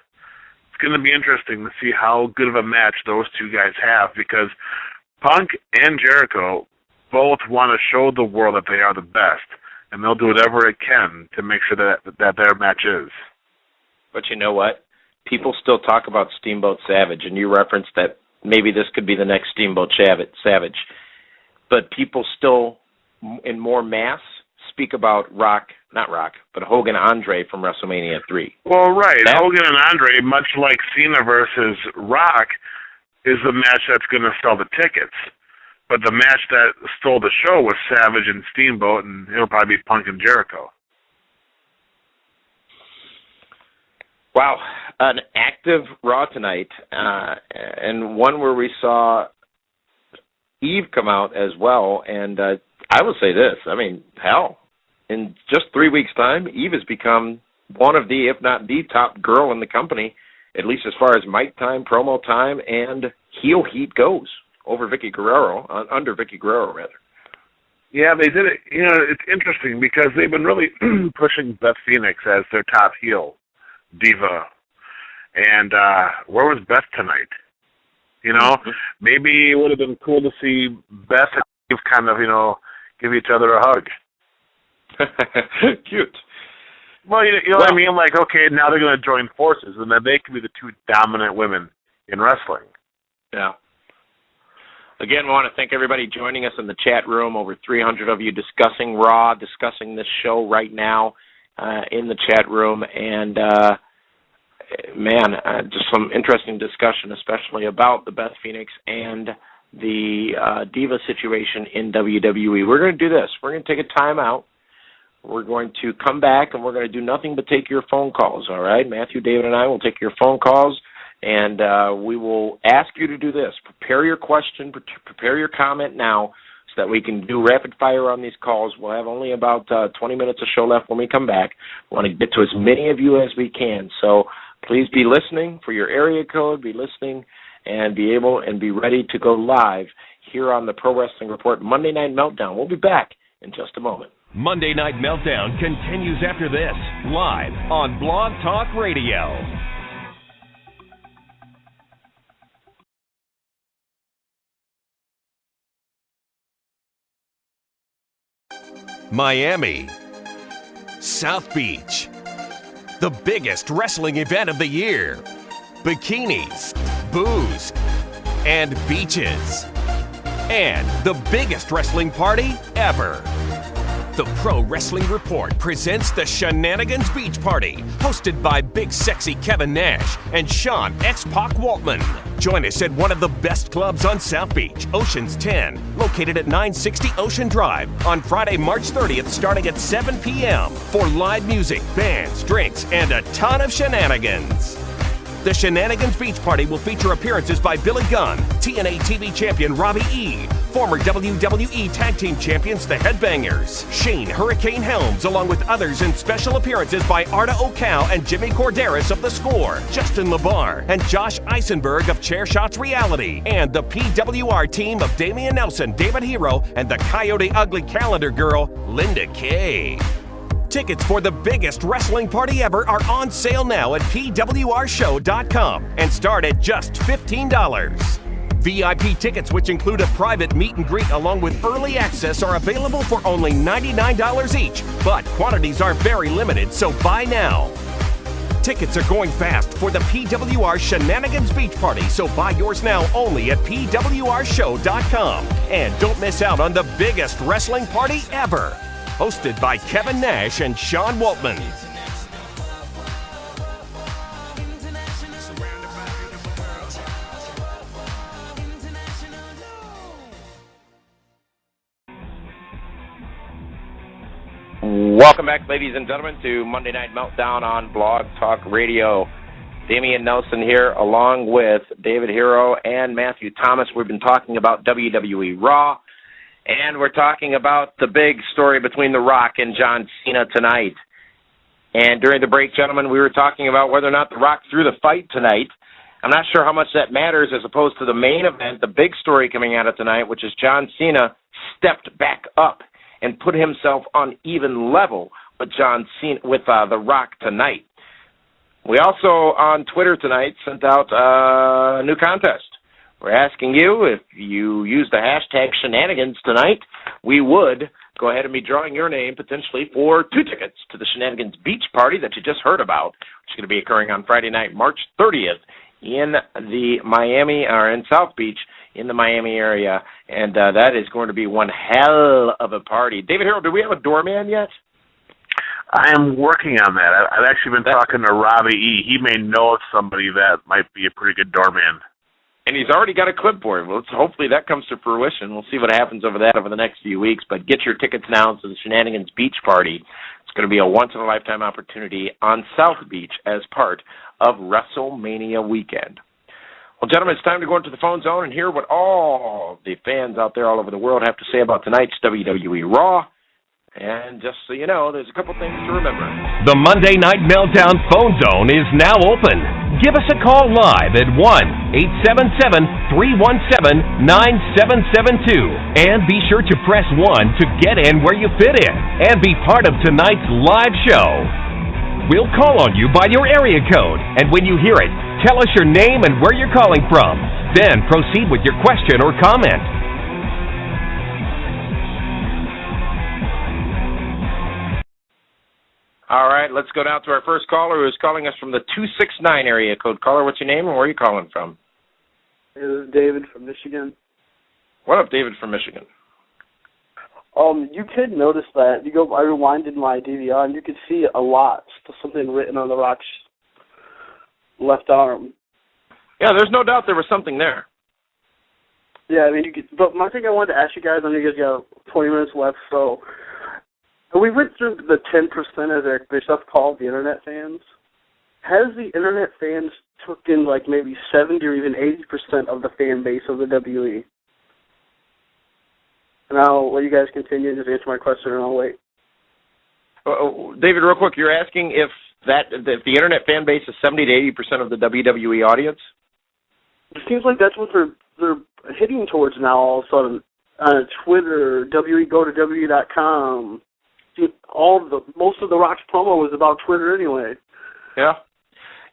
It's going to be interesting to see how good of a match those two guys have, because Punk and Jericho both want to show the world that they are the best, and they'll do whatever it can to make sure that their match is. But you know what? People still talk about Steamboat Savage, and you referenced that maybe this could be the next Steamboat Savage. But people still, in more mass, speak about Hogan Andre from WrestleMania 3. Well, right. Hogan and Andre, much like Cena versus Rock, is the match that's going to sell the tickets. But the match that stole the show was Savage and Steamboat, and it'll probably be Punk and Jericho. Wow. An active Raw tonight, and one where we saw Eve come out as well. And I will say this. In just 3 weeks' time, Eve has become one of the, if not the top girl in the company, at least as far as mic time, promo time, and heel heat goes under Vicky Guerrero, rather. Yeah, they did it. It's interesting because they've been really pushing Beth Phoenix as their top heel diva. And where was Beth tonight? Maybe it would have been cool to see Beth and Eve kind of, give each other a hug. Cute. Well, you know what I mean? Like, okay, now they're going to join forces, and then they can be the two dominant women in wrestling. Yeah. Again, we want to thank everybody joining us in the chat room. Over 300 of you discussing Raw, discussing this show right now in the chat room. And, just some interesting discussion, especially about the Beth Phoenix and the Diva situation in WWE. We're going to do this. We're going to take a time out. We're going to come back, and we're going to do nothing but take your phone calls, all right? Matthew, David, and I will take your phone calls, and we will ask you to do this. Prepare your question, prepare your comment now so that we can do rapid fire on these calls. We'll have only about 20 minutes of show left when we come back. We want to get to as many of you as we can, so please be listening for your area code, be listening, and be able and be ready to go live here on the Pro Wrestling Report Monday Night Meltdown. We'll be back in just a moment. Monday Night Meltdown continues after this, live on Blog Talk Radio. Miami, South Beach, the biggest wrestling event of the year. Bikinis, booze, and beaches. And the biggest wrestling party ever. The Pro Wrestling Report presents the Shenanigans Beach Party, hosted by Big Sexy Kevin Nash and Sean X-Pac Waltman. Join us at one of the best clubs on South Beach, Ocean's 10, located at 960 Ocean Drive, on Friday, March 30th, starting at 7 p.m. for live music, bands, drinks, and a ton of shenanigans. The Shenanigans Beach Party will feature appearances by Billy Gunn, TNA TV champion Robbie E., former WWE Tag Team Champions The Headbangers, Shane Hurricane Helms, along with others, and special appearances by Arda Ocal and Jimmy Corderas of The Score, Justin LeBar, and Josh Eisenberg of Chair Shots Reality, and the PWR team of Damian Nelson, David Hero, and the Coyote Ugly Calendar Girl, Linda Kay. Tickets for the biggest wrestling party ever are on sale now at pwrshow.com and start at just $15. VIP tickets, which include a private meet and greet along with early access, are available for only $99 each, but quantities are very limited, so buy now. Tickets are going fast for the PWR Shenanigans Beach Party, so buy yours now only at PWRshow.com. And don't miss out on the biggest wrestling party ever. Hosted by Kevin Nash and Sean Waltman. Welcome back, ladies and gentlemen, to Monday Night Meltdown on Blog Talk Radio. Damian Nelson here, along with David Hero and Matthew Thomas. We've been talking about WWE Raw, and we're talking about the big story between The Rock and John Cena tonight. And during the break, gentlemen, we were talking about whether or not The Rock threw the fight tonight. I'm not sure how much that matters as opposed to the main event, the big story coming out of tonight, which is John Cena stepped back up and put himself on even level with John Cena, with The Rock tonight. We also, on Twitter tonight, sent out a new contest. We're asking you, if you use the hashtag shenanigans tonight, we would go ahead and be drawing your name potentially for 2 tickets to the Shenanigans Beach Party that you just heard about, which is going to be occurring on Friday night, March 30th, in the Miami, or in South Beach, in the Miami area, and that is going to be one hell of a party. David Harrell, do we have a doorman yet? I am working on that. I've actually been talking to Robbie E. He may know of somebody that might be a pretty good doorman. And he's already got a clipboard. Well, hopefully that comes to fruition. We'll see what happens over that over the next few weeks, but get your tickets now to the Shenanigans Beach Party. It's going to be a once-in-a-lifetime opportunity on South Beach as part of WrestleMania weekend. Well, gentlemen, it's time to go into the phone zone and hear what all the fans out there all over the world have to say about tonight's WWE Raw. And just so you know, there's a couple things to remember. The Monday Night Meltdown phone zone is now open. Give us a call live at 1-877-317-9772. And be sure to press 1 to get in where you fit in and be part of tonight's live show. We'll call on you by your area code, and when you hear it, tell us your name and where you're calling from. Then proceed with your question or comment. All right, let's go down to our first caller, who is calling us from the 269 area code. Caller, what's your name and where are you calling from? This is David from Michigan. What up, David from Michigan? You could notice that. I rewinded my DVR, and you could see a lot, something written on The Rock's left arm. Yeah, there's no doubt there was something there. Yeah, I mean, but my thing I wanted to ask you guys, I know you guys got 20 minutes left, so we went through the 10%, as Eric Bischoff called the Internet fans. Has the Internet fans taken like maybe 70 or even 80% of the fan base of the WWE? And I'll let you guys continue and just answer my question, and I'll wait. David, real quick, you're asking if the Internet fan base is 70 to 80% of the WWE audience? It seems like that's what they're hitting towards now all of a sudden. Twitter, go to WWE.com. Most of The Rock's promo was about Twitter anyway. Yeah.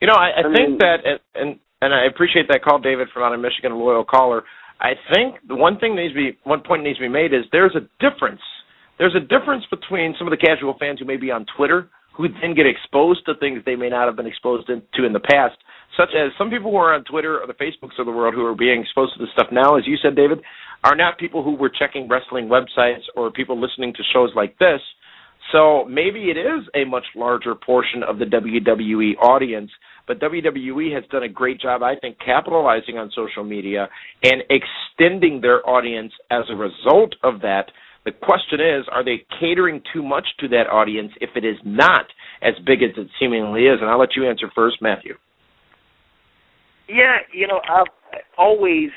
You know, I think that, and I appreciate that call, David, from out of Michigan, a loyal caller. I think the one point needs to be made is there's a difference. There's a difference between some of the casual fans who may be on Twitter, who then get exposed to things they may not have been exposed to in the past, such as some people who are on Twitter or the Facebooks of the world who are being exposed to this stuff now, as you said, David, are not people who were checking wrestling websites or people listening to shows like this. So maybe it is a much larger portion of the WWE audience, but WWE has done a great job, I think, capitalizing on social media and extending their audience as a result of that. The question is, are they catering too much to that audience if it is not as big as it seemingly is? And I'll let you answer first, Matthew. Yeah, you know, I've always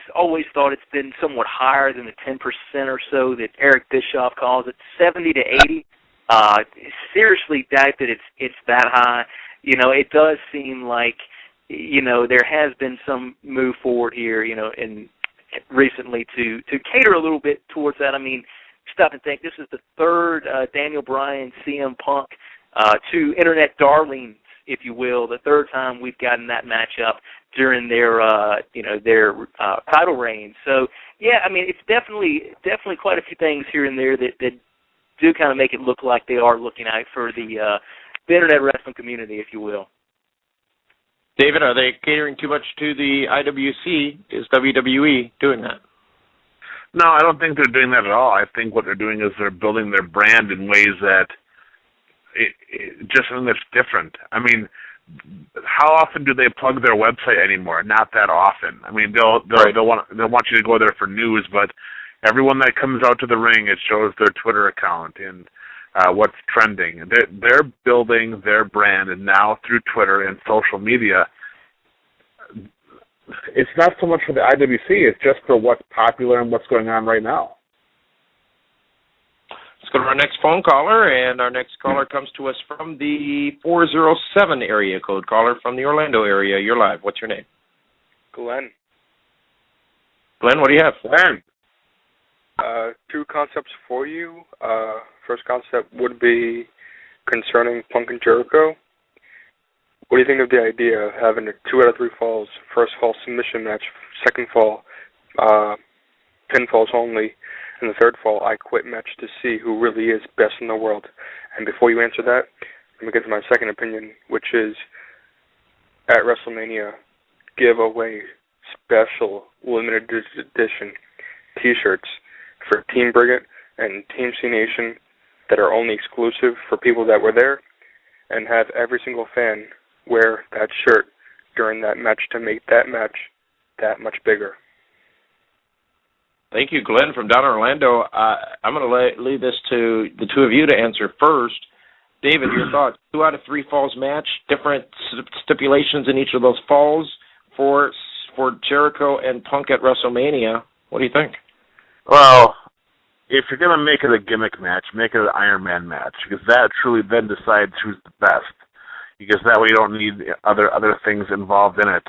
thought it's been somewhat higher than the 10% or so that Eric Bischoff calls it, 70 to 80. Seriously doubt that it's that high. You know, it does seem like, you know, there has been some move forward here, you know, in recently to cater a little bit towards that. I mean, stop and think. This is the third Daniel Bryan, CM Punk, two internet darlings, if you will, the third time we've gotten that matchup during their title reign. So yeah, I mean, it's definitely quite a few things here and there that do kind of make it look like they are looking out for the internet wrestling community, if you will. David, are they catering too much to the IWC? Is WWE doing that? No, I don't think they're doing that at all. I think what they're doing is they're building their brand in ways that just something that's different. I mean, how often do they plug their website anymore? Not that often. I mean, they'll want you to go there for news, but everyone that comes out to the ring, it shows their Twitter account and what's trending. They're building their brand, and now through Twitter and social media, it's not so much for the IWC, it's just for what's popular and what's going on right now. Let's go to our next phone caller, and our next caller comes to us from the 407 area code. Caller from the Orlando area. You're live. What's your name? Glenn. Glenn, what do you have? Glenn. Two concepts for you. First concept would be concerning Punk and Jericho. What do you think of the idea of having a 2 out of 3 falls, first fall submission match, second fall pinfalls only, and the third fall I quit match to see who really is best in the world? And before you answer that, let me get to my second opinion, which is at WrestleMania, give away special limited edition T-shirts for Team Brigade and Team C Nation that are only exclusive for people that were there, and have every single fan wear that shirt during that match to make that match that much bigger. Thank you, Glenn from down in Orlando. I'm going to leave this to the two of you to answer first. David, your thoughts? 2 out of 3 falls match, different stipulations in each of those falls for Jericho and Punk at WrestleMania. What do you think? Well, if you're going to make it a gimmick match, make it an Iron Man match, because that truly then decides who's the best. Because that way you don't need other things involved in it.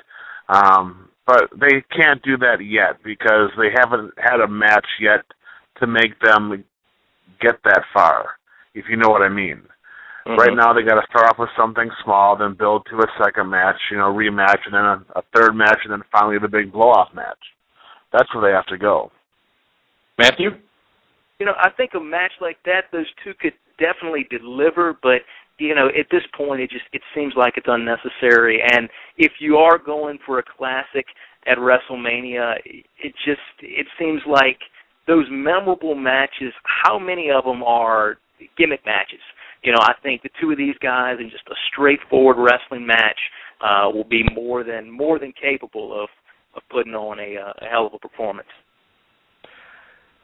But they can't do that yet because they haven't had a match yet to make them get that far, if you know what I mean. Mm-hmm. Right now they got to start off with something small, then build to a second match, rematch, and then a third match, and then finally the big blow-off match. That's where they have to go. Matthew? I think a match like that, those two could definitely deliver, but at this point, it seems like it's unnecessary. And if you are going for a classic at WrestleMania, it seems like those memorable matches, how many of them are gimmick matches? I think the two of these guys in just a straightforward wrestling match will be more than capable of putting on a hell of a performance.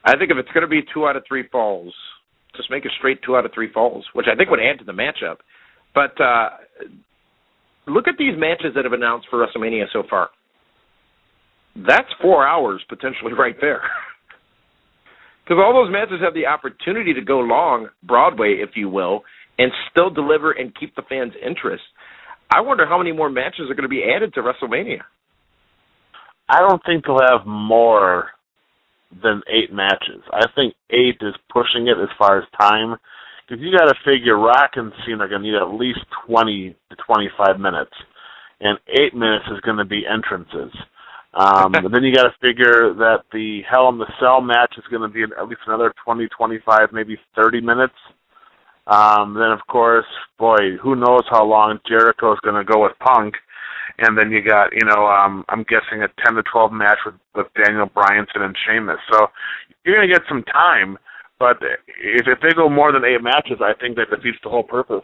I think if it's going to be 2 out of 3 falls, just make it straight 2 out of 3 falls, which I think would add to the matchup. But look at these matches that have announced for WrestleMania so far. That's 4 hours potentially right there. Because all those matches have the opportunity to go long, Broadway, if you will, and still deliver and keep the fans' interest. I wonder how many more matches are going to be added to WrestleMania. I don't think they'll have more than 8 matches. I think 8 is pushing it as far as time, because you got to figure Rock and Cena are going to need at least 20 to 25 minutes, and 8 minutes is going to be entrances. But then you got to figure that the Hell in the Cell match is going to be at least another 20, 25, maybe 30 minutes. Then, of course, who knows how long Jericho is going to go with Punk. And then you got, I'm guessing a 10 to 12 match with Daniel Bryanson and Sheamus. So you're going to get some time, but if they go more than 8 matches, I think that defeats the whole purpose.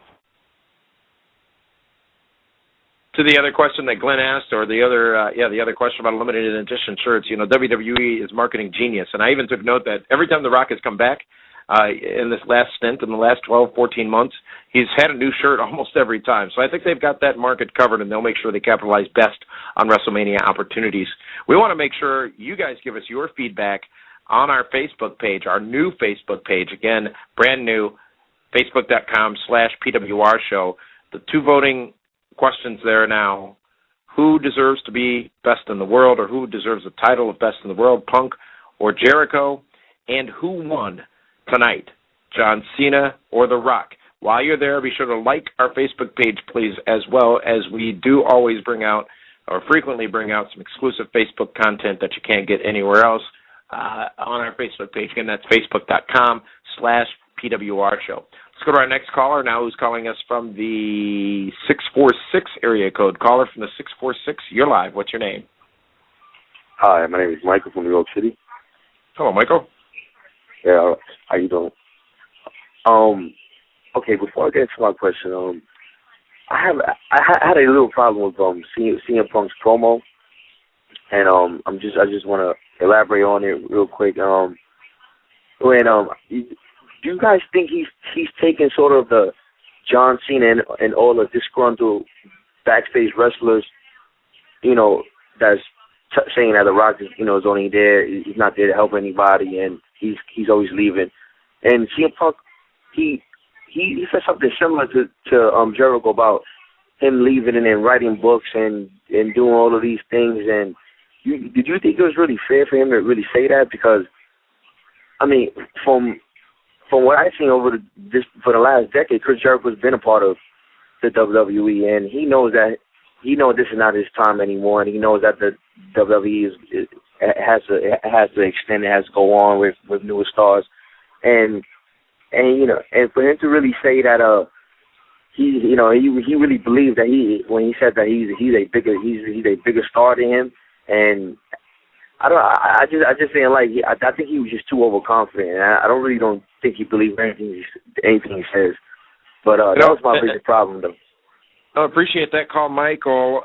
To the other question that Glenn asked, or the other question about limited edition shirts, WWE is marketing genius. And I even took note that every time The Rock has come back in this last stint, in the last 12, 14 months, he's had a new shirt almost every time. So I think they've got that market covered, and they'll make sure they capitalize best on WrestleMania opportunities. We want to make sure you guys give us your feedback on our Facebook page, our new Facebook page. Again, brand new, facebook.com/PWR show. The 2 voting questions there now: who deserves to be best in the world, or who deserves the title of best in the world, Punk or Jericho? And who won tonight, John Cena or The Rock? While you're there, be sure to like our Facebook page, please, as well as we do always bring out, or frequently bring out, some exclusive Facebook content that you can't get anywhere else on our Facebook page. Again, that's facebook.com/PWR show. Let's go to our next caller now, who's calling us from the 646 area code. Caller from the 646, you're live. What's your name? Hi, my name is Michael from New York City. Hello, Michael. Yeah, how you doing? Okay, before I get into my question, I had a little problem with CM Punk's promo, and I just want to elaborate on it real quick. Do you guys think he's taking sort of the John Cena and all the disgruntled backstage wrestlers, that's saying that The Rock is only there, he's not there to help anybody, and he's always leaving. And CM Punk, he said something similar to Jericho about him leaving and then writing books and doing all of these things. And did you think it was really fair for him to really say that? Because, I mean, from what I've seen for the last decade, Chris Jericho's been a part of the WWE, and he knows this is not his time anymore, and he knows that the WWE has to extend, it has to go on with newer stars, and for him to really say that he really believes that when he said that he's a bigger star than him, and I just saying, like, I think he was just too overconfident, and I don't think he believes anything he says. But that was my biggest problem, though. I appreciate that call, Michael,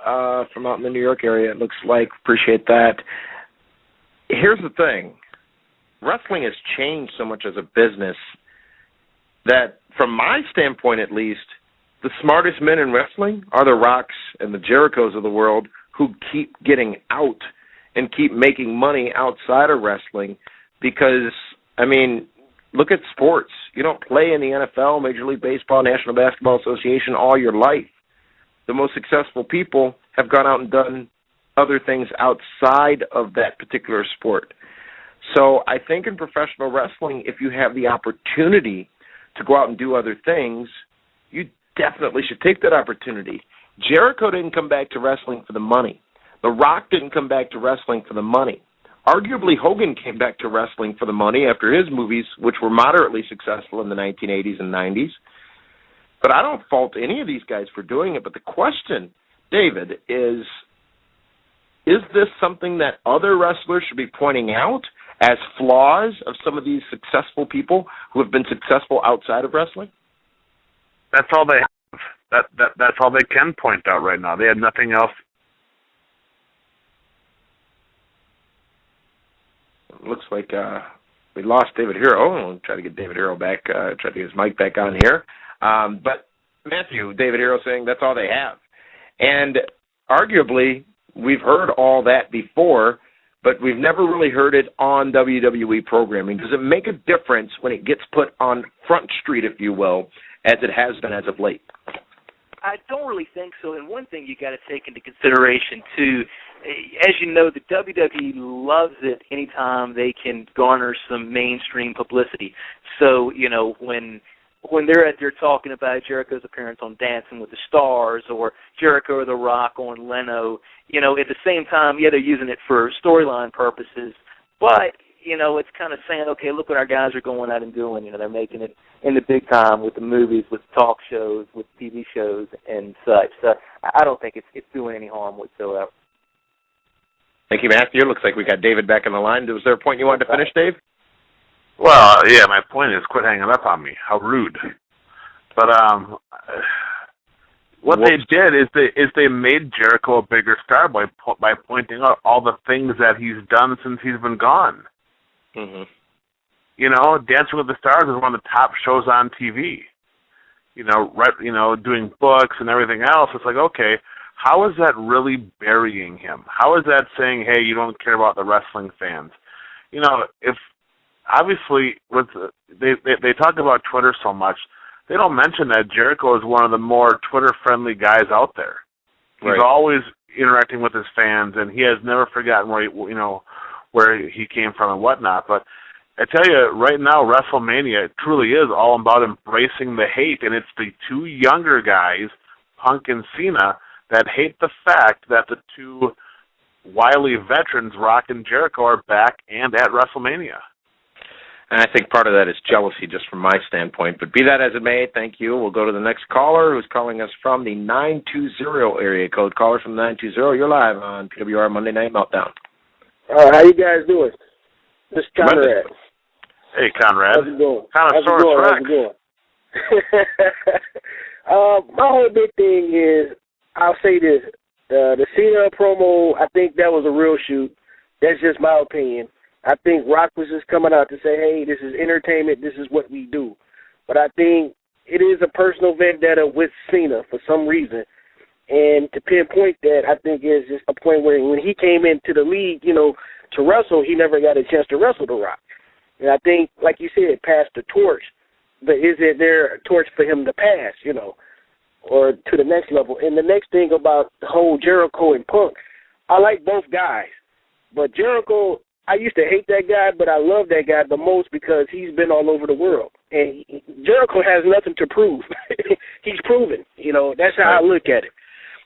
from out in the New York area, it looks like. Appreciate that. Here's the thing. Wrestling has changed so much as a business that, from my standpoint at least, the smartest men in wrestling are the Rocks and the Jerichos of the world who keep getting out and keep making money outside of wrestling because, I mean, look at sports. You don't play in the NFL, Major League Baseball, National Basketball Association all your life. The most successful people have gone out and done other things outside of that particular sport. So I think in professional wrestling, if you have the opportunity to go out and do other things, you definitely should take that opportunity. Jericho didn't come back to wrestling for the money. The Rock didn't come back to wrestling for the money. Arguably, Hogan came back to wrestling for the money after his movies, which were moderately successful in the 1980s and 90s. But I don't fault any of these guys for doing it. But the question, David, is this something that other wrestlers should be pointing out as flaws of some of these successful people who have been successful outside of wrestling? That's all they have. That's all they can point out right now. They have nothing else. Looks like we lost David Hero. We'll try to get David Hero back, try to get his mic back on here. But Matthew, David Hero saying that's all they have. And arguably, we've heard all that before, but we've never really heard it on WWE programming. Does it make a difference when it gets put on Front Street, if you will, as it has been as of late? I don't really think so. And one thing you got to take into consideration, too, as you know, the WWE loves it anytime they can garner some mainstream publicity. So, when they're out there talking about Jericho's appearance on Dancing with the Stars or Jericho or The Rock on Leno, at the same time, yeah, they're using it for storyline purposes, but, it's kind of saying, okay, look what our guys are going out and doing. They're making it in the big time with the movies, with talk shows, with TV shows and such. So I don't think it's doing any harm whatsoever. Thank you, Matthew. Looks like we got David back on the line. Was there a point you wanted to finish, Dave? Well, yeah, my point is quit hanging up on me. How rude. But what they did is they made Jericho a bigger star by pointing out all the things that he's done since he's been gone. Mm-hmm. Dancing with the Stars is one of the top shows on TV. Doing books and everything else. It's like, okay, how is that really burying him? How is that saying, hey, you don't care about the wrestling fans? If obviously they talk about Twitter so much, they don't mention that Jericho is one of the more Twitter-friendly guys out there. Right. He's always interacting with his fans, and he has never forgotten where he came from and whatnot. But I tell you, right now, WrestleMania truly is all about embracing the hate, and it's the two younger guys, Punk and Cena, that hate the fact that the two wily veterans, Rock and Jericho, are back and at WrestleMania. And I think part of that is jealousy, just from my standpoint. But be that as it may, thank you. We'll go to the next caller, who's calling us from the 920 area code. Caller from the 920, you're live on PWR Monday Night Meltdown. How you guys doing? This is Conrad. Hey, Conrad. How's it going? How's it going? My whole big thing is, I'll say this. The Cena promo, I think that was a real shoot. That's just my opinion. I think Rock was just coming out to say, hey, this is entertainment, this is what we do. But I think it is a personal vendetta with Cena for some reason. And to pinpoint that, I think is just a point where when he came into the league, to wrestle, he never got a chance to wrestle The Rock. And I think, like you said, pass the torch. But is it there a torch for him to pass, or to the next level? And the next thing about the whole Jericho and Punk, I like both guys. But Jericho, I used to hate that guy, but I love that guy the most because he's been all over the world. And Jericho has nothing to prove. He's proven. That's how I look at it.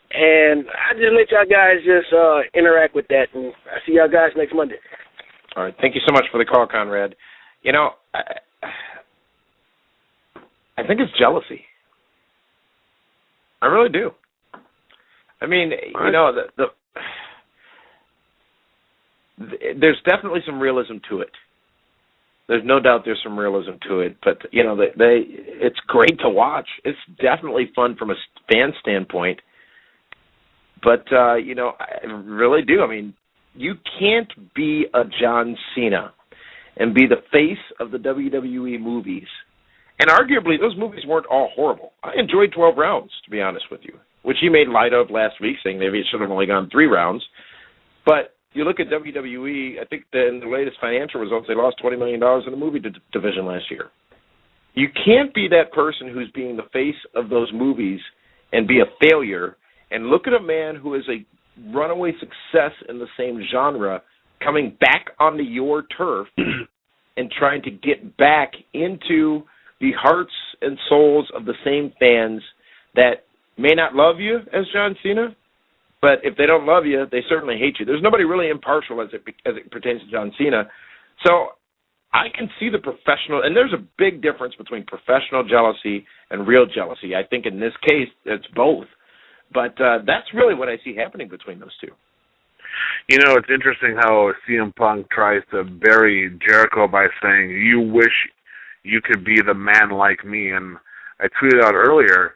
And I just let y'all guys just interact with that, and I see y'all guys next Monday. All right. Thank you so much for the call, Conrad. I think it's jealousy. I really do. I mean, there's definitely some realism to it. There's no doubt there's some realism to it, but it's great to watch. It's definitely fun from a fan standpoint. But I really do. I mean, you can't be a John Cena and be the face of the WWE movies. And arguably, those movies weren't all horrible. I enjoyed 12 rounds, to be honest with you, which he made light of last week, saying maybe it should have only gone 3 rounds. But you look at WWE, I think in the latest financial results, they lost $20 million in the movie division last year. You can't be that person who's being the face of those movies and be a failure, and look at a man who is a runaway success in the same genre coming back onto your turf and trying to get back into the hearts and souls of the same fans that may not love you as John Cena, but if they don't love you, they certainly hate you. There's nobody really impartial as it pertains to John Cena. So I can see the professional, and there's a big difference between professional jealousy and real jealousy. I think in this case, it's both. But that's really what I see happening between those two. It's interesting how CM Punk tries to bury Jericho by saying, you wish you could be the man like me. And I tweeted out earlier,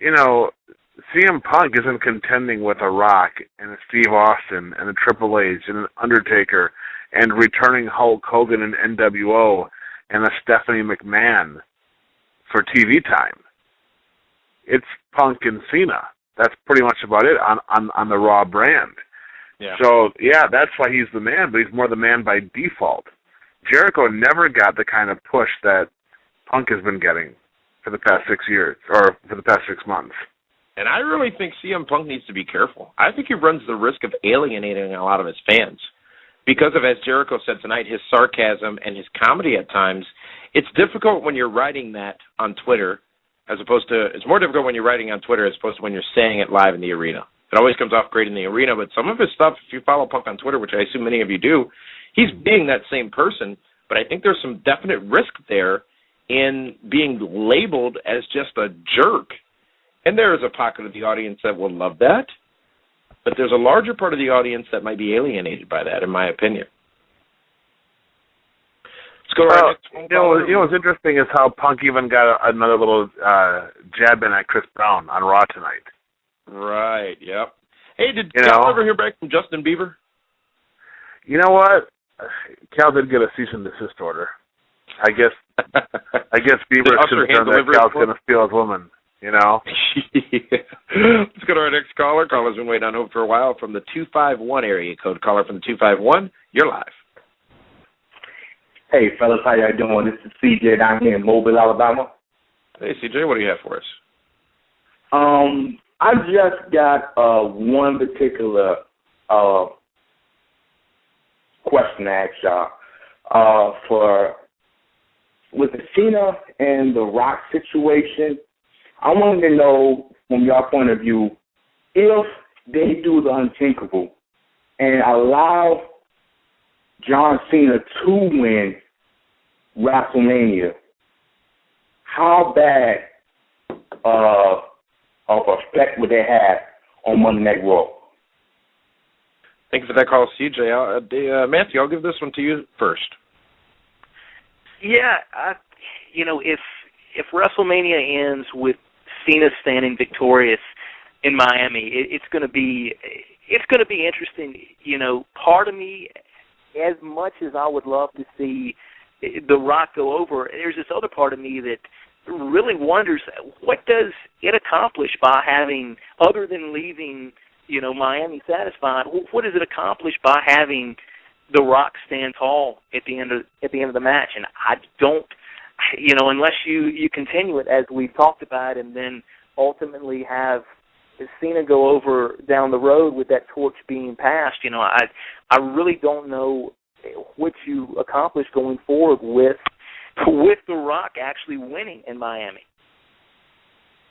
CM Punk isn't contending with a Rock and a Steve Austin and a Triple H and an Undertaker and returning Hulk Hogan and NWO and a Stephanie McMahon for TV time. It's Punk and Cena. That's pretty much about it on the Raw brand. Yeah. So, that's why he's the man, but he's more the man by default. Jericho never got the kind of push that Punk has been getting for the past 6 years, or for the past 6 months. And I really think CM Punk needs to be careful. I think he runs the risk of alienating a lot of his fans. Because of, as Jericho said tonight, his sarcasm and his comedy at times. It's difficult when you're writing that on Twitter, it's more difficult when you're writing on Twitter as opposed to when you're saying it live in the arena. It always comes off great in the arena, but some of his stuff, if you follow Punk on Twitter, which I assume many of you do, he's being that same person, but I think there's some definite risk there in being labeled as just a jerk. And there is a pocket of the audience that will love that, but there's a larger part of the audience that might be alienated by that, in my opinion. Let's go right next. What's interesting is how Punk even got another little jab in at Chris Brown on Raw tonight. Right, yep. Hey, did Cal ever hear back from Justin Bieber? You know what? Cal did get a cease and desist order. I guess Bieber should have done that. Cal's going to steal his woman, Let's go to our next caller. Caller's been waiting on hold for a while from the 251 area code. Caller from the 251, you're live. Hey, fellas, how y'all doing? This is CJ down here in Mobile, Alabama. Hey, CJ, what do you have for us? I just got one particular question to ask y'all. With the Cena and the Rock situation, I wanted to know, from your point of view, if they do the unthinkable and allow John Cena to win, WrestleMania, how bad of effect would they have on Monday Night Raw? Thank you for that call, CJ. Matthew, I'll give this one to you first. Yeah, if WrestleMania ends with Cena standing victorious in Miami, it's going to be interesting. Part of me, as much as I would love to see The Rock go over, there's this other part of me that really wonders, what does it accomplish by having, other than leaving, Miami satisfied, what does it accomplish by having The Rock stand tall at the end of the match? And I don't, unless you continue it as we've talked about, and then ultimately have Cena go over down the road with that torch being passed, I really don't know what you accomplish going forward with The Rock actually winning in Miami.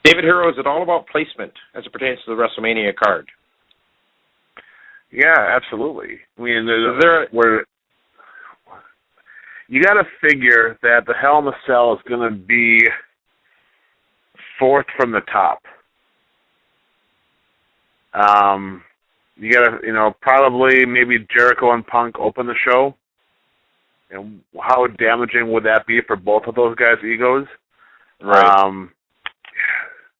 David Hero, is it all about placement as it pertains to the WrestleMania card? Yeah, absolutely. I mean, where you got to figure that the Hell in a Cell is going to be fourth from the top. You got to, probably maybe Jericho and Punk open the show. And how damaging would that be for both of those guys' egos? Right.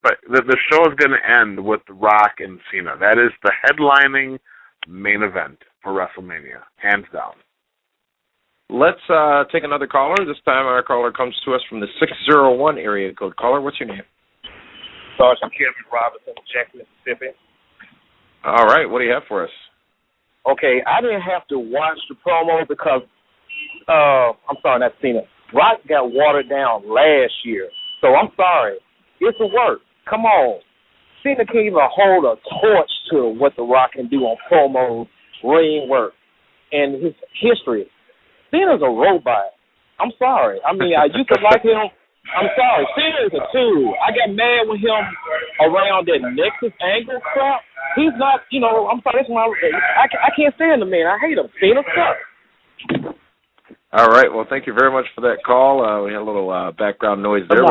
But the show is going to end with Rock and Cena. That is the headlining main event for WrestleMania, hands down. Let's take another caller. This time our caller comes to us from the 601 area code. Caller, what's your name? Sergeant Kevin Robinson, Jack, Mississippi. All right, what do you have for us? Okay, I didn't have to watch the promo because, I'm sorry, not Cena. Rock got watered down last year, so I'm sorry. It's a work. Come on. Cena can't even hold a torch to what The Rock can do on promos, ring work, and his history. Cena's a robot. I'm sorry. I mean, I used to like him. I'm sorry. Cena is a tool. I got mad with him around that Nexus angle crap. He's not, I'm sorry. That's I can't stand the man. I hate him. Cena sucks. All right. Well, thank you very much for that call. We had a little background noise there.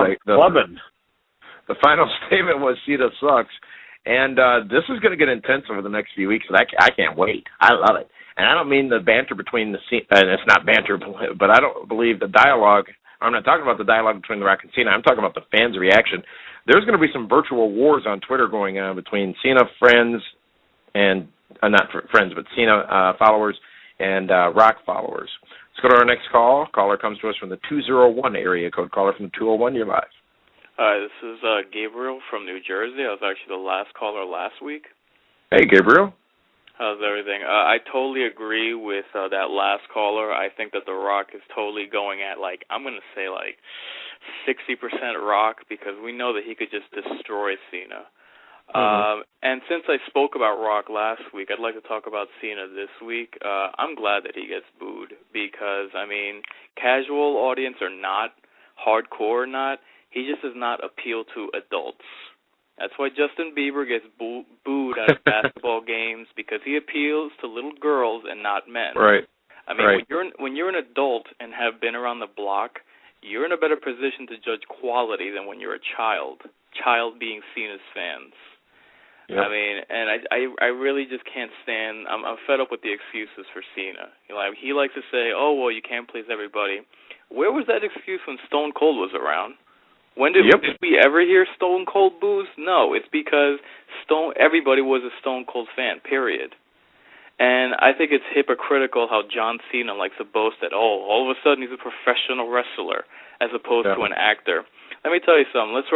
The final statement was Cena sucks. And this is going to get intense over the next few weeks, and I can't wait. I love it. And I don't mean the banter between and it's not banter, but I don't believe the dialogue. I'm not talking about the dialogue between The Rock and Cena. I'm talking about the fans' reaction. There's going to be some virtual wars on Twitter going on between Cena friends and, not friends, but Cena followers and Rock followers. Let's go to our next call. Caller comes to us from the 201 area code. Caller from the 201, you're live. Hi, this is Gabriel from New Jersey. I was actually the last caller last week. Hey, Gabriel. How's everything? I totally agree with that last caller. I think that The Rock is totally going at, I'm going to say 60% Rock, because we know that he could just destroy Cena. And since I spoke about Rock last week, I'd like to talk about Cena this week. I'm glad that he gets booed because, casual audience or not, hardcore or not, he just does not appeal to adults. That's why Justin Bieber gets booed out of basketball games, because he appeals to little girls and not men. Right. When you're an adult and have been around the block, you're in a better position to judge quality than when you're a child. Child being Cena's fans. Yep. I really just can't stand. I'm fed up with the excuses for Cena. He likes to say, "Oh well, you can't please everybody." Where was that excuse when Stone Cold was around? When did we ever hear Stone Cold boos? No, it's because everybody was a Stone Cold fan, period. And I think it's hypocritical how John Cena likes to boast that, all of a sudden he's a professional wrestler as opposed to an actor. Let me tell you something. Let's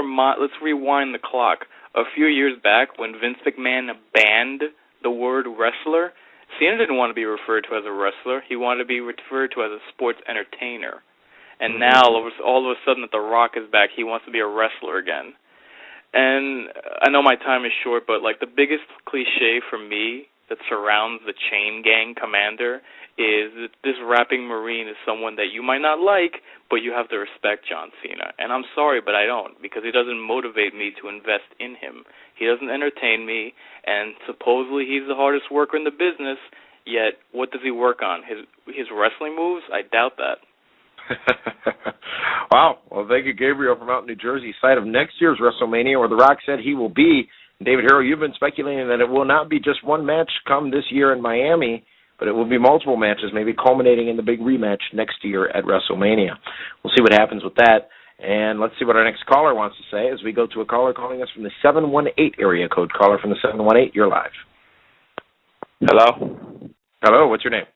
rewind the clock. A few years back when Vince McMahon banned the word wrestler, Cena didn't want to be referred to as a wrestler. He wanted to be referred to as a sports entertainer. And now, all of a sudden, that The Rock is back, he wants to be a wrestler again. And I know my time is short, but, the biggest cliche for me that surrounds the chain gang commander is that this rapping Marine is someone that you might not like, but you have to respect John Cena. And I'm sorry, but I don't, because he doesn't motivate me to invest in him. He doesn't entertain me, and supposedly he's the hardest worker in the business, yet what does he work on? His wrestling moves? I doubt that. Wow. Well, thank you, Gabriel, from out in New Jersey, site of next year's WrestleMania, where The Rock said he will be. David Hero, you've been speculating that it will not be just one match come this year in Miami, but it will be multiple matches, maybe culminating in the big rematch next year at WrestleMania. We'll see what happens with that. And let's see what our next caller wants to say as we go to a caller calling us from the 718 area code. Caller from the 718, you're live. Hello? Hello, what's your name?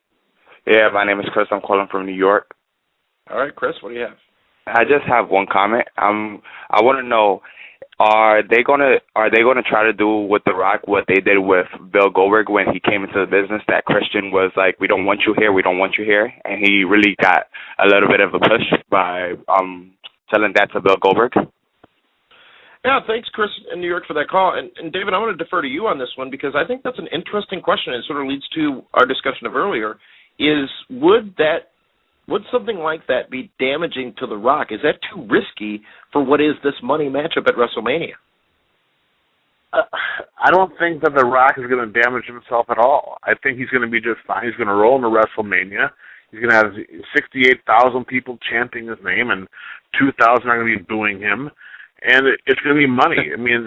Yeah, my name is Chris. I'm calling from New York. All right, Chris, what do you have? I just have one comment. I want to know, are they gonna try to do with The Rock what they did with Bill Goldberg when he came into the business? That Christian was like, "We don't want you here. We don't want you here," and he really got a little bit of a push by telling that to Bill Goldberg. Yeah, thanks, Chris, in New York, for that call. And David, I want to defer to you on this one because I think that's an interesting question. It sort of leads to our discussion of earlier. Would something like that be damaging to The Rock? Is that too risky for what is this money matchup at WrestleMania? I don't think that The Rock is going to damage himself at all. I think he's going to be just fine. He's going to roll into WrestleMania. He's going to have 68,000 people chanting his name, and 2,000 are going to be booing him. And it's going to be money. I mean,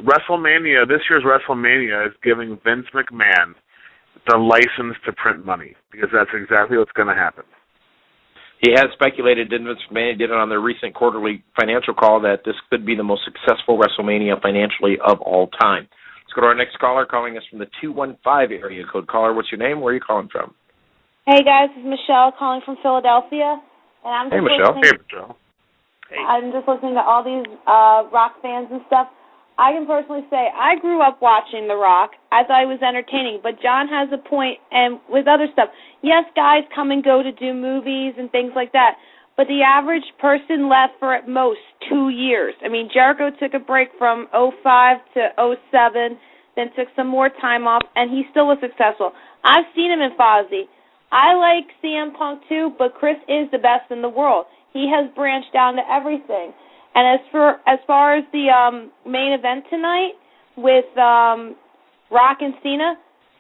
WrestleMania, this year's WrestleMania is giving Vince McMahon the license to print money because that's exactly what's going to happen. He has speculated, didn't Vince McMahon, did it on their recent quarterly financial call, that this could be the most successful WrestleMania financially of all time. Let's go to our next caller, calling us from the 215 area code. Caller, what's your name? Where are you calling from? Hey, guys, this is Michelle calling from Philadelphia. And I'm just Hey, Michelle. Hey, Michelle. I'm just listening to all these Rock fans and stuff. I can personally say I grew up watching The Rock. I thought he was entertaining, but John has a point, and with other stuff. Yes, guys come and go to do movies and things like that, but the average person left for at most 2 years. I mean, Jericho took a break from 05 to 07, then took some more time off, and he still was successful. I've seen him in Fozzy. I like CM Punk too, but Chris is the best in the world. He has branched down to everything. And as far as the main event tonight with Rock and Cena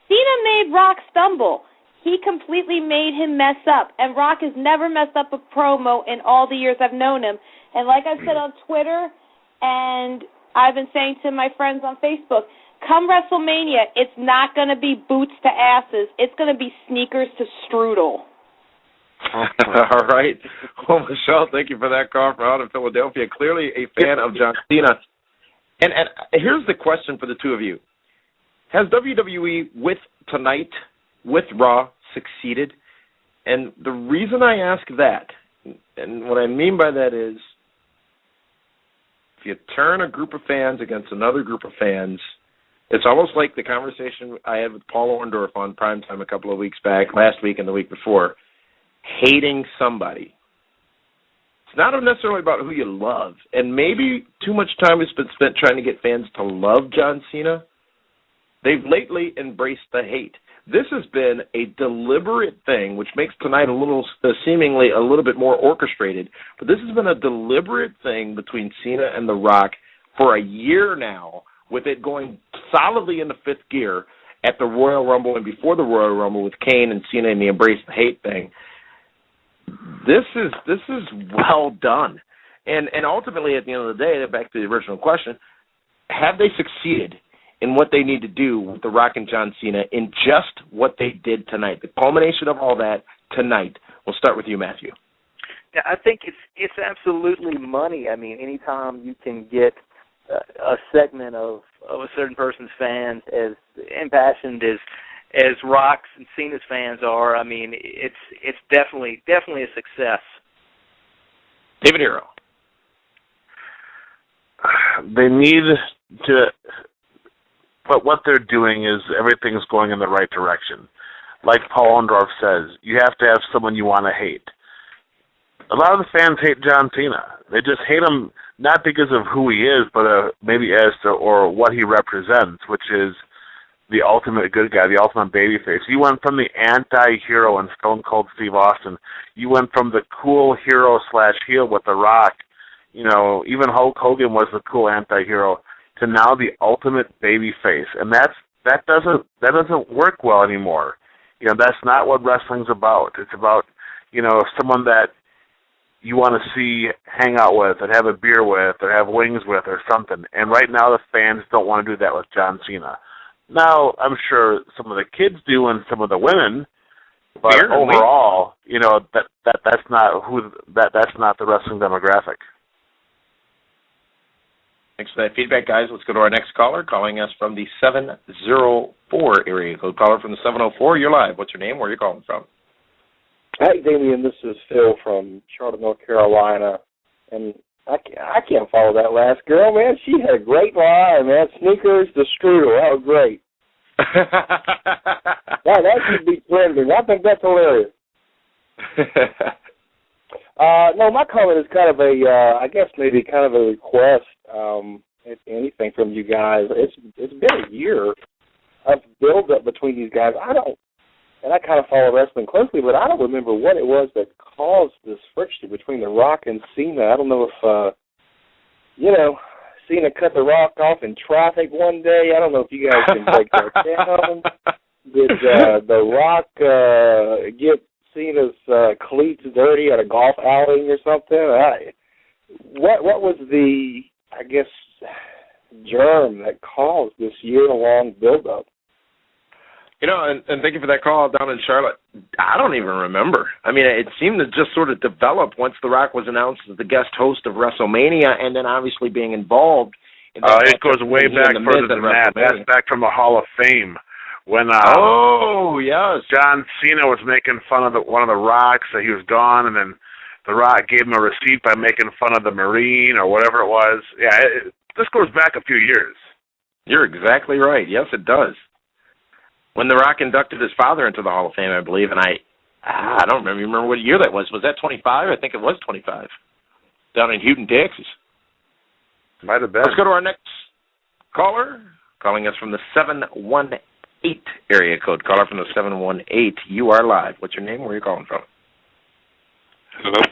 made Rock stumble. He completely made him mess up. And Rock has never messed up a promo in all the years I've known him. And like I said on Twitter, and I've been saying to my friends on Facebook, come WrestleMania, it's not going to be boots to asses. It's going to be sneakers to strudel. All right. Well, Michelle, thank you for that call from out of Philadelphia. Clearly a fan of John Cena. And here's the question for the two of you. Has WWE with tonight, with Raw, succeeded? And the reason I ask that, and what I mean by that is, if you turn a group of fans against another group of fans, it's almost like the conversation I had with Paul Orndorff on Primetime a couple of weeks back, last week and the week before. Hating somebody. It's not necessarily about who you love, and maybe too much time has been spent trying to get fans to love John Cena. They've lately embraced the hate. This has been a deliberate thing, which makes tonight seemingly a little bit more orchestrated, but this has been a deliberate thing between Cena and The Rock for a year now, with it going solidly into fifth gear at the Royal Rumble and before the Royal Rumble with Kane and Cena and the embrace the hate thing. This is well done. And ultimately, at the end of the day, back to the original question, have they succeeded in what they need to do with The Rock and John Cena in just what they did tonight? The culmination of all that tonight. We'll start with you, Matthew. Yeah, I think it's absolutely money. I mean, anytime you can get a segment of a certain person's fans as impassioned as Rock's and Cena's fans are, I mean, it's definitely a success. David Hero. They need to, but what they're doing is everything's going in the right direction. Like Paul Orndorff says, you have to have someone you want to hate. A lot of the fans hate John Cena. They just hate him not because of who he is, but maybe as to or what he represents, which is the ultimate good guy, the ultimate babyface. You went from the anti-hero in Stone Cold Steve Austin. You went from the cool hero/heel with The Rock. You know, even Hulk Hogan was the cool anti-hero, to now the ultimate babyface, and that doesn't work well anymore. You know, that's not what wrestling's about. It's about, you know, someone that you want to see, hang out with, and have a beer with, or have wings with, or something. And right now the fans don't want to do that with John Cena. Now, I'm sure some of the kids do and some of the women, but overall, that's not the wrestling demographic. Thanks for that feedback, guys. Let's go to our next caller, calling us from the 704 area code. Caller from the 704, you're live. What's your name? Where are you calling from? Hi, Damien. This is Phil from Charlotte, North Carolina. And I can't follow that last girl, man. She had a great line, man. Sneakers to strudel. That was great. that should be trending. I think that's hilarious. No, my comment is kind of I guess maybe kind of a request. Anything from you guys. It's been a year of build-up between these guys. And I kind of follow wrestling closely, but I don't remember what it was that caused this friction between The Rock and Cena. I don't know if, Cena cut The Rock off in traffic one day. I don't know if you guys can break that down. Did The Rock get Cena's cleats dirty at a golf outing or something? What was the, I guess, germ that caused this year-long build-up? And thank you for that call down in Charlotte. I don't even remember. I mean, it seemed to just sort of develop once The Rock was announced as the guest host of WrestleMania, and then obviously being involved. It goes way back further than that. That's back from the Hall of Fame when yes, John Cena was making fun of one of the Rocks that he was gone, and then The Rock gave him a receipt by making fun of the Marine or whatever it was. Yeah, this goes back a few years. You're exactly right. Yes, it does. When The Rock inducted his father into the Hall of Fame, I believe, and I don't remember what year that was. Was that 25? I think it was 25. Down in Houston, Texas. Might have been. Let's go to our next caller, calling us from the 718 area code. Caller from the 718. You are live. What's your name? Where are you calling from? Hello?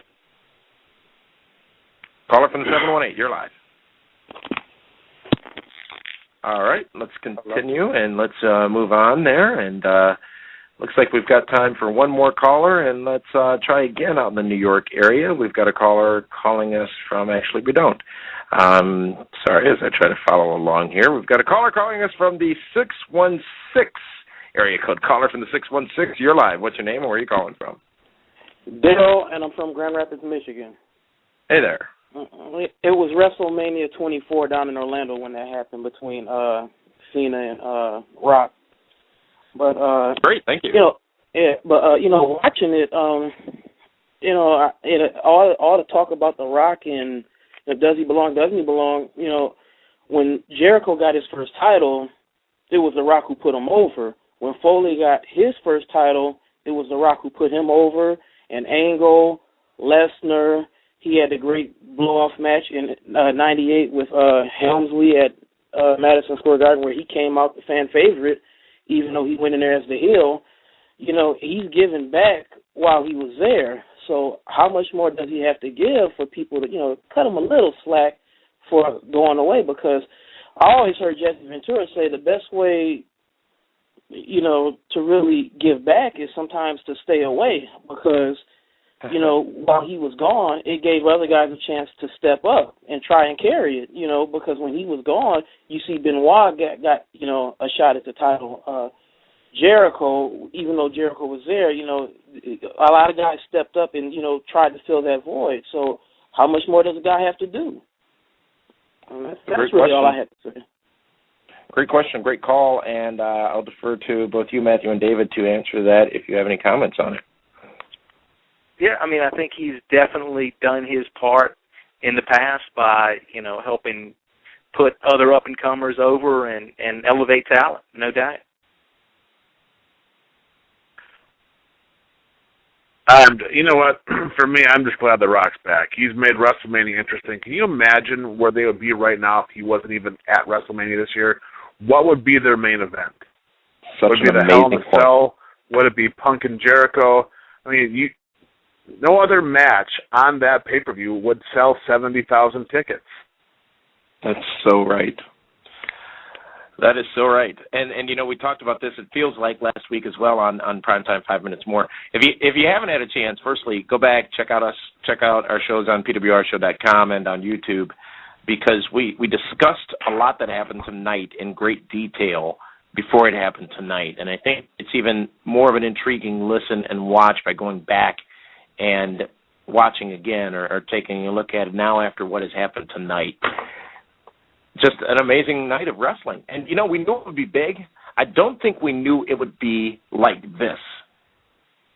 Caller from the 718. You're live. All right, let's continue, and let's move on there. And looks like we've got time for one more caller, and let's try again out in the New York area. We've got a caller calling us from, actually, we don't. Sorry, as I try to follow along here. We've got a caller calling us from the 616 area code. Caller from the 616, you're live. What's your name, and where are you calling from? Dale, and I'm from Grand Rapids, Michigan. Hey there. It was WrestleMania 24 down in Orlando when that happened between Cena and Rock. But great, thank you. Watching it, all the talk about The Rock and does he belong, doesn't he belong? When Jericho got his first title, it was The Rock who put him over. When Foley got his first title, it was The Rock who put him over. And Angle, Lesnar. He had a great blow-off match in '98 with Helmsley at Madison Square Garden, where he came out the fan favorite, even though he went in there as the heel. He's given back while he was there. So how much more does he have to give for people to, cut him a little slack for going away? Because I always heard Jesse Ventura say the best way, to really give back is sometimes to stay away, because while he was gone, it gave other guys a chance to step up and try and carry it, because when he was gone, you see Benoit got a shot at the title. Jericho, even though Jericho was there, a lot of guys stepped up and, tried to fill that void. So how much more does a guy have to do? That's really all I had to say. Great question, great call, and I'll defer to both you, Matthew, and David to answer that if you have any comments on it. Yeah, I think he's definitely done his part in the past by, helping put other up-and-comers over and elevate talent, no doubt. You know what? For me, I'm just glad The Rock's back. He's made WrestleMania interesting. Can you imagine where they would be right now if he wasn't even at WrestleMania this year? What would be their main event? Would it be the Hell in a Cell? Would it be Punk and Jericho? No other match on that pay-per-view would sell 70,000 tickets. That's so right. That is so right. And we talked about this, it feels like last week as well on Primetime 5 Minutes More. If you haven't had a chance, firstly, go back, check out our shows on PWRshow.com and on YouTube, because we discussed a lot that happened tonight in great detail before it happened tonight. And I think it's even more of an intriguing listen and watch by going back and watching again or taking a look at it now after what has happened tonight. Just an amazing night of wrestling. And, we knew it would be big. I don't think we knew it would be like this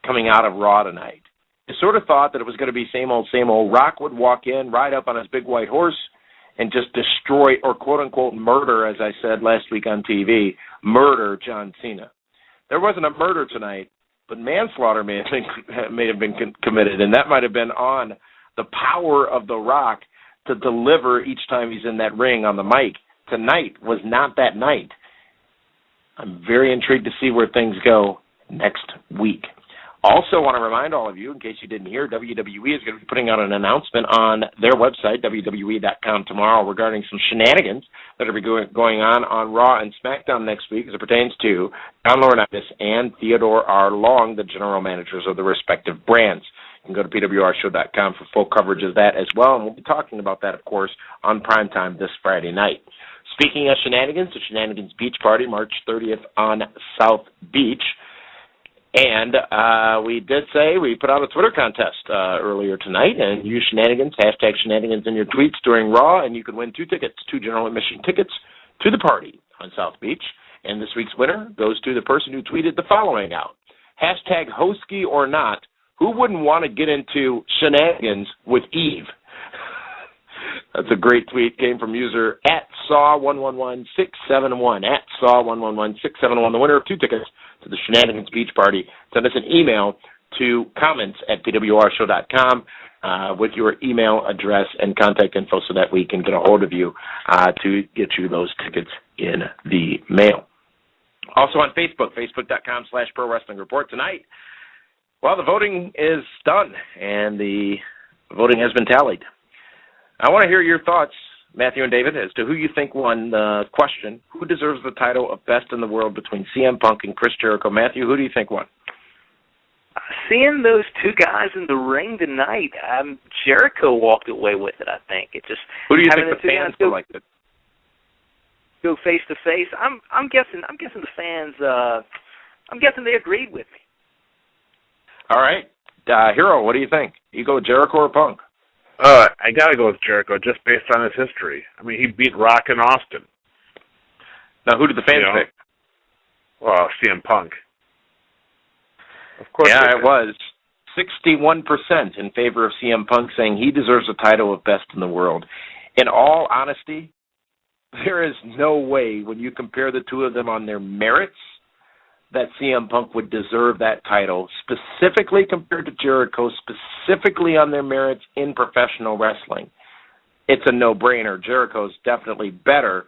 coming out of Raw tonight. I sort of thought that it was going to be same old, same old. Rock would walk in, ride up on his big white horse, and just destroy or quote-unquote murder, as I said last week on TV, murder John Cena. There wasn't a murder tonight, but manslaughter may have been committed, and that might have been on the power of The Rock to deliver each time he's in that ring on the mic. Tonight was not that night. I'm very intrigued to see where things go next week. Also want to remind all of you, in case you didn't hear, WWE is going to be putting out an announcement on their website, WWE.com, tomorrow regarding some shenanigans that are going on Raw and SmackDown next week as it pertains to John Laurinaitis and Theodore R. Long, the general managers of the respective brands. You can go to PWRshow.com for full coverage of that as well, and we'll be talking about that, of course, on Primetime this Friday night. Speaking of shenanigans, the Shenanigans Beach Party, March 30th on South Beach. And we did say we put out a Twitter contest earlier tonight, and use shenanigans, hashtag shenanigans in your tweets during Raw, and you can win 2 general admission tickets to the party on South Beach. And this week's winner goes to the person who tweeted the following out. Hashtag Hosky or not, who wouldn't want to get into shenanigans with Eve? That's a great tweet. Came from user @Saw111671. @Saw111671. The winner of 2 tickets to the Shenanigans Beach Party. Send us an email to comments@PWRshow.com with your email address and contact info so that we can get a hold of you to get you those tickets in the mail. Also on Facebook, Facebook.com/Pro Wrestling Report. Tonight, well, the voting is done, and the voting has been tallied. I want to hear your thoughts, Matthew and David, as to who you think won the question, who deserves the title of best in the world between CM Punk and Chris Jericho. Matthew, who do you think won? Seeing those two guys in the ring tonight, Jericho walked away with it, I think. It just who do you think the fans selected? Go face to face. I'm guessing the fans. I'm guessing they agreed with me. All right, Hero, what do you think? You go with Jericho or Punk? I gotta go with Jericho just based on his history. I mean, he beat Rock in Austin. Now, who did the fans pick? Well, CM Punk. Of course. Yeah, it was 61% in favor of CM Punk, saying he deserves the title of best in the world. In all honesty, there is no way when you compare the two of them on their merits that CM Punk would deserve that title, specifically compared to Jericho, specifically on their merits in professional wrestling. It's a no-brainer. Jericho's definitely better,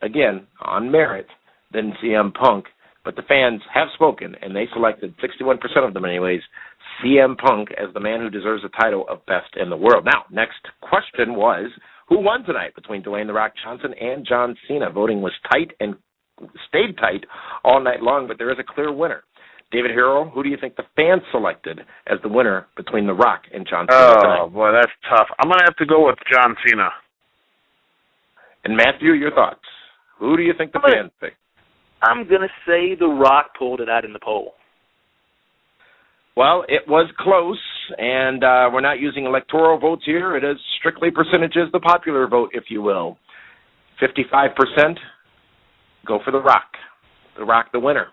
again, on merit, than CM Punk. But the fans have spoken, and they selected, 61% of them anyways, CM Punk as the man who deserves the title of best in the world. Now, next question was, who won tonight between Dwayne "The Rock" Johnson and John Cena? Voting was tight and stayed tight all night long, but there is a clear winner. David Hero, who do you think the fans selected as the winner between The Rock and John Cena tonight? Oh, boy, that's tough. I'm going to have to go with John Cena. And Matthew, your thoughts? Who do you think the fans picked? I'm going to say The Rock pulled it out in the poll. Well, it was close, and we're not using electoral votes here. It is strictly percentages, the popular vote, if you will. 55% go for The Rock. The Rock, the winner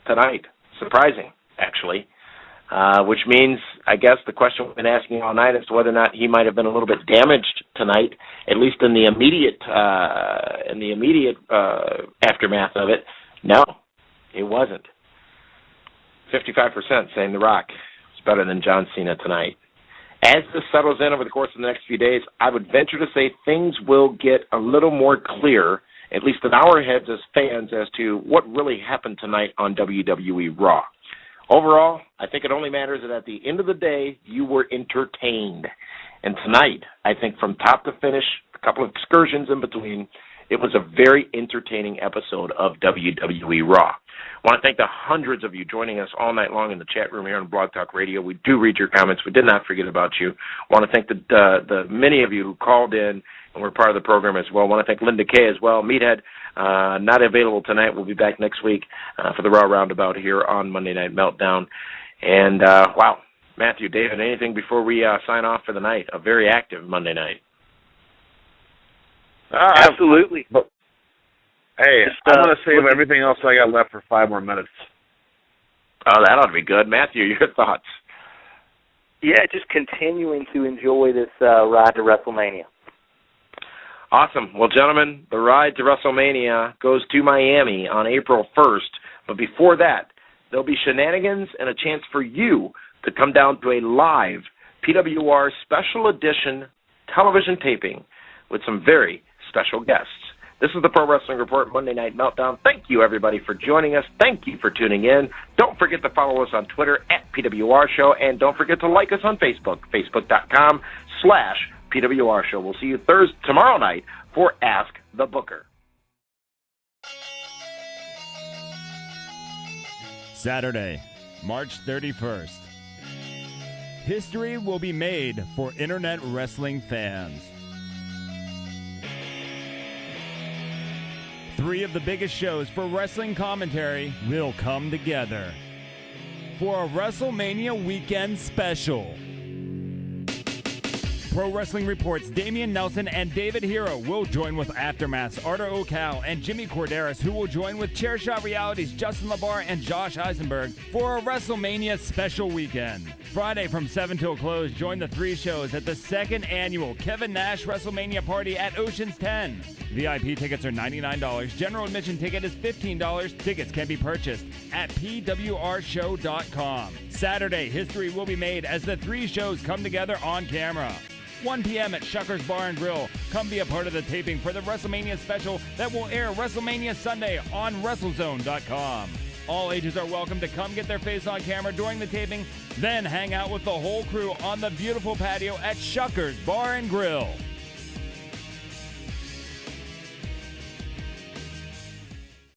tonight. Surprising, actually. Which means, I guess, the question we've been asking all night as to whether or not he might have been a little bit damaged tonight, at least in the immediate aftermath of it. No, it wasn't. 55% saying The Rock is better than John Cena tonight. As this settles in over the course of the next few days, I would venture to say things will get a little more clear, at least in our heads as fans, as to what really happened tonight on WWE Raw. Overall, I think it only matters that at the end of the day, you were entertained. And tonight, I think from top to finish, a couple of excursions in between, It was a very entertaining episode of WWE Raw. I want to thank the hundreds of you joining us all night long in the chat room here on Blog Talk Radio. We do read your comments. We did not forget about you. I want to thank the many of you who called in and were part of the program as well. I want to thank Linda Kay as well. Meathead, not available tonight. We'll be back next week for the Raw Roundabout here on Monday Night Meltdown. And, wow, Matthew, David, anything before we sign off for the night? A very active Monday night. Absolutely. But, hey, I'm going to save everything else I got left for 5 more minutes. Oh, that ought to be good. Matthew, your thoughts? Yeah, just continuing to enjoy this ride to WrestleMania. Awesome. Well, gentlemen, the ride to WrestleMania goes to Miami on April 1st. But before that, there'll be shenanigans and a chance for you to come down to a live PWR special edition television taping with some very special guests. This is the Pro Wrestling Report Monday Night Meltdown. Thank you, everybody, for joining us. Thank you for tuning in. Don't forget to follow us on Twitter @PWR Show, and don't forget to like us on Facebook, facebook.com/PWR Show. We'll see you tomorrow night for Ask the Booker. Saturday, March 31st. History will be made for Internet wrestling fans. 3 of the biggest shows for wrestling commentary will come together for a WrestleMania weekend special. Pro Wrestling Report's Damian Nelson and David Hero will join with Aftermath's Artur O'Cal and Jimmy Corderas, who will join with Chairshot Reality's Justin LaBar and Josh Eisenberg for a WrestleMania special weekend. Friday from 7 till close, join the 3 shows at the 2nd annual Kevin Nash WrestleMania party at Ocean's 10. VIP tickets are $99. General admission ticket is $15. Tickets can be purchased at pwrshow.com. Saturday, history will be made as the 3 shows come together on camera. 1 p.m. at Shuckers Bar and Grill. Come be a part of the taping for the WrestleMania special that will air WrestleMania Sunday on WrestleZone.com. All ages are welcome to come get their face on camera during the taping, then hang out with the whole crew on the beautiful patio at Shuckers Bar and Grill.